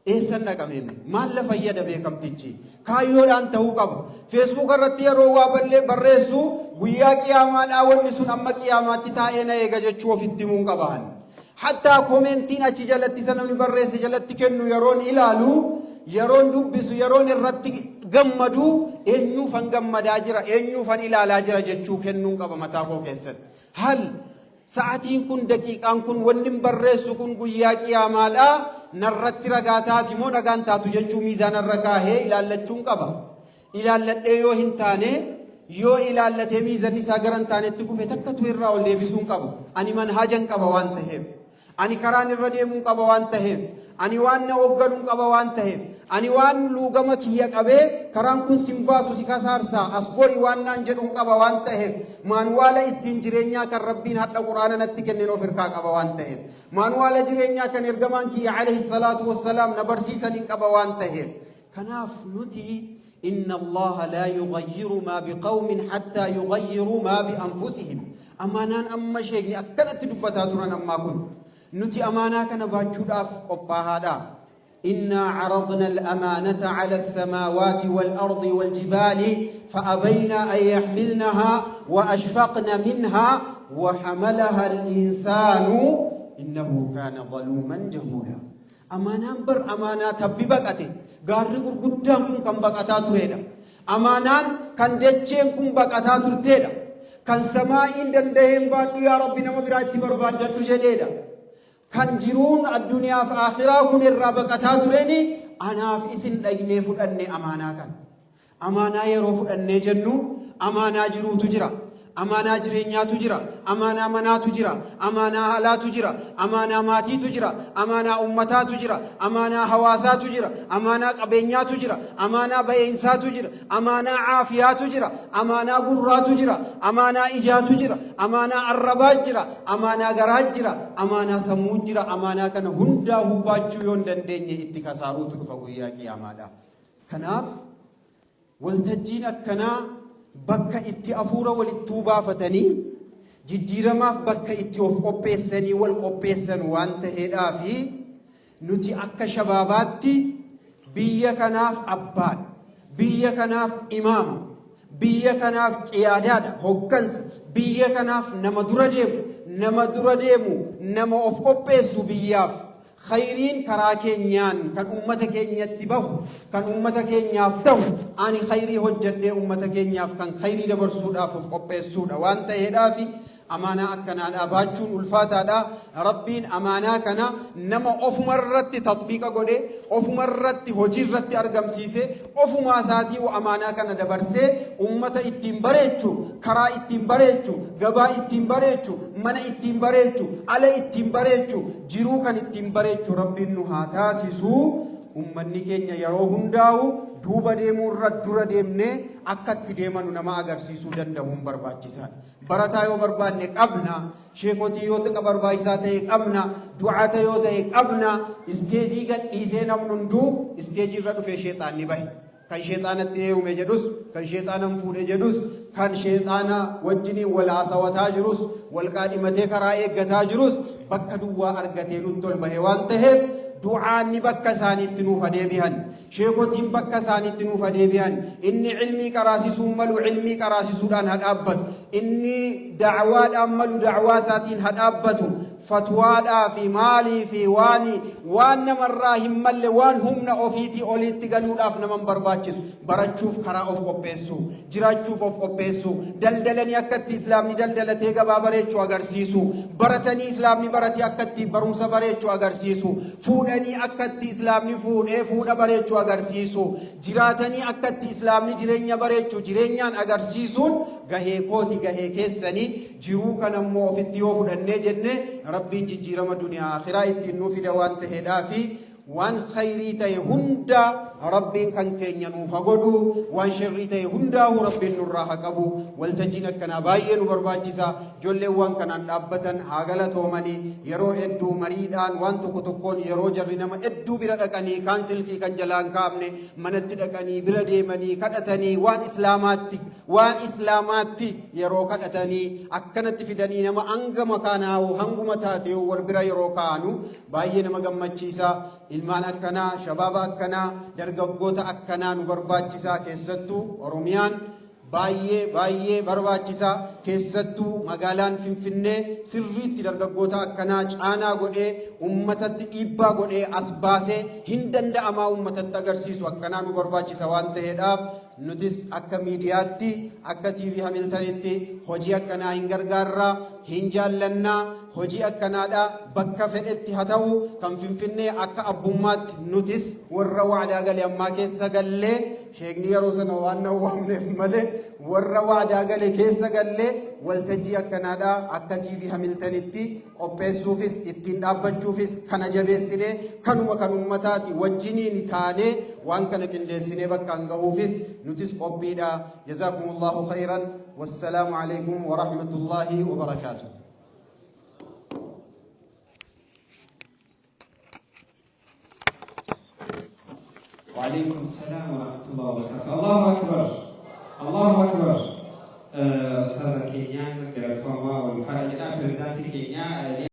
eessan dhaqamee maal la fayyada beekamtichi kaayyoodhaan ta'uu qabu feesbuuk irratti yeroo waa barreessu guyyaa qiyaamaadhaa wanni sun amma qiyaamaatti taa'ee na eega jechuu ofitti himuun qaban hattaa koomentiin achi jalatti sanamni barreesse jalatti kennu yeroon ilaalu yeroon dubbisu yeroon irratti gammadu eenyuufan gammadaa jira eenyuufan ilaalaa jira jechuu kennuun qaba mataa koo keessatti hal sa'aatiin kun daqiiqaan kun wanni barreessu kun guyyaa qiyaamaadhaa narratti ragaa taati moo ragaan taatu jechuu miizaanarra kaahee ilaallachuun qaba ilaalladhee yoo hin taane yoo ilaallatee miizan isaa garan taanetti kufe takkatu irraa ol deebisuun qabu ani manhaajan qaba waan ta'eef ani karaan irra deemuun qaba waan ta'eef ani waan na hoogganuun qaba waan ta'eef ani waan luugama kiyya qabee karaan kun sin baasu si kasaarsaa as gori waan naan jedhuun qaba waan ta'eef maanuwaala ittiin jireenyaa kan rabbiin hadha quraana natti kenneen of hirkaa qaba waan ta'eef maanuwaala jireenyaa kan ergamaan kiyya alayhi salaatu wassalaam na barsiisaniin qaba waan ta'eef kanaaf nuti inna allaha laa yughayyiru maa biqawmin hattaa yughayyiru maa bianfusihim amaanaan amma sheekni akkanatti dubbataa turan ammaa kun nuti amaanaa kana baachuudhaaf qophaahaadha إنا عرضنا الأمانة على السماوات والأرض والجبال فأبين أن يحملنها وأشفقن منها وحملها الإنسان إنه كان ظلوما جهولا أمانة بر أمانة تببكته غارق قدام كم بكتات ريدا أمانة كان دجين كم بكتات ريدا كان سماء دندهم باتو يا ربنا مبراتي برباد جدو جديدا kan jiruun addunyaa fi akhiraa kun irraa baqataa tureni anaaf isin dhagnee fudhanne amaanaa kan amaanaa yeroo fudhannee jennu amaanaa jiruutu jira amaanaa jireenyaatu jira amaanaa manaatu jira amaanaa haalaatu jira amaanaa maatiitu jira amaanaa ummataatu jira amaanaa hawaasaatu jira amaanaa qabeenyaatu jira amaanaa bayeeinsaatu jira amaanaa aafiyaatu jira amaanaa gurraatu jira amaanaa ijaatu jira amaanaa arrabaat jira amaanaa garaat jira amaanaa sammuu jira amaanaa kana hundaa hubaachuu yoo dandeenye itti kasaaruutu dhufa guyyaa qiyaamaadha kanaaf waltajjiin akkanaa bakka itti afuura walitti baafatanii jijjiiramaaf bakka itti of qopheessanii wal qopheessan waan ta'eedhaa fi nuti akka shabaabaatti biyya kanaaf abbaan biyya kanaaf imaama biyya kanaaf qiyaadaadha hoggansa biyya kanaaf nama dura deemu nama of qopheessu biyyaaf خيرين كراكينيان كان أمة كينيا تبه كان أمة كينيا فتو أني خيري هجد أمة كينيا كان خيري دبر سودا فقبة سودا وانت هدافي أمانة كنا أباجون الفاتة دا ربين أمانة كنا نما أف مرت تطبيق قدي أف مرت هجرت أرجم سيسه أف ما ساتي وأمانة كنا دبرسه أمة إتيمبريتشو كرا إتيمبريتشو جبا إتيمبريتشو من إتيمبريتشو على إتيمبريتشو جيرو كان إتيمبريتشو ربين نهاتا سيسو أمني كينيا يروهم داو دوبا ديمو ردورا ديمني أكاد ديمانو نما أجر سيسو دندهم برباجسان برتا يو برباني قبنا شيخوتي يو تك برباجساتي قبنا دعاتا يو تك قبنا استيجي قد إيسينا منندو استيجي ردو في شيطان نباي كان شيطان التنيرو مجدوس كان شيطان مفود جدوس كان شيطان وجني والعصا وتاجروس والقادمة كرائي قتاجروس بكدوا أرقتي ندل بهوان تهف دعاني بكا ساني تنوفا ديبيهن شيخوتين بكا ساني تنوفا ديبيهن إني علمي كراسي سمالو علمي كراسي سودان هد أبت إني دعوات أمالو دعواساتين هد أبتو فتوادا في مالي في واني وان مراهم مل وان هم نأوفيتي أوليتي قالوا أفنا من برباتشس براتشوف كرا أوف قبيسو جراتشوف أوف قبيسو دلدلني أكتي إسلامي دلدلتي قبابريتشو أغرسيسو برتني إسلامي برتي أكتي برمسا بريتشو أغرسيسو فودني أكتي إسلامي فودا بريتشو أغرسيسو جراتني أكتي إسلامي جرينيا بريتشو جرينيان أغرسيسون غهي كوتي غهي كيساني جيرو كان مو فيديو فدنه جنة ربي جيرم الدنيا آخرة إتنو في دوان تهدافي وان خيري تي هندا ربي كان كينيا نوفغدو وان شري تي هندا ربي نورا حقبو والتجين كنا باين برباجسا جولي وان كان دابتن هاغلا تومني يرو ادو مريدان وان تكون يرو جرينما ادو بردقني كانسل كي كان جلان كامني منت دقني برديمني كدتني وان اسلاماتي يرو كدتني اكنت فدني نما انغ مكاناو هنغ متاتيو والبرا يرو كانو باين ما غمچيسا ilmaan akkanaa, shabaaba akkanaa, dargaggoota akkanaa nu barbaachisaa keessattuu Oromiyaan baay'ee barbaachisaa keessattuu magaalaan Finfinnee sirriitti dargaggoota akkanaa caanaa godhee ummatatti dhiibbaa godhee as baasee hin danda'amaa ummatatti agarsiisu akkanaa nu barbaachisa waan ta'eedhaaf nutis akka miidiyaatti akka TV Hamiltanitti hojii akkanaa hin gargaarraa hin jaallannaa hojii akkanaadha bakka fedhetti haa ta'u kan Finfinnee akka abbummaatti nutis warra waadaa galee ammaa keessa gallee sheekni yeroo sana waan na waamneef malee warra waadaa galee keessa gallee waltajjii akkanaadha akka TV Hamiltanitti qopheessuufis ittiin dhaabbachuufis kana jabeessinee kanuma kan ummataati wajjiniin taanee waan kana qindeessinee bakka gahuufis nutis qophiidha. Jazakumullahu khairan. Wassalaamu alaykum wa rahmatullahi wa barakatuh. وعليكم السلام ورحمة الله وبركاته. الله أكبر الله أكبر. أستاذ كينيا قرأت فما والفرج أنا في كينيا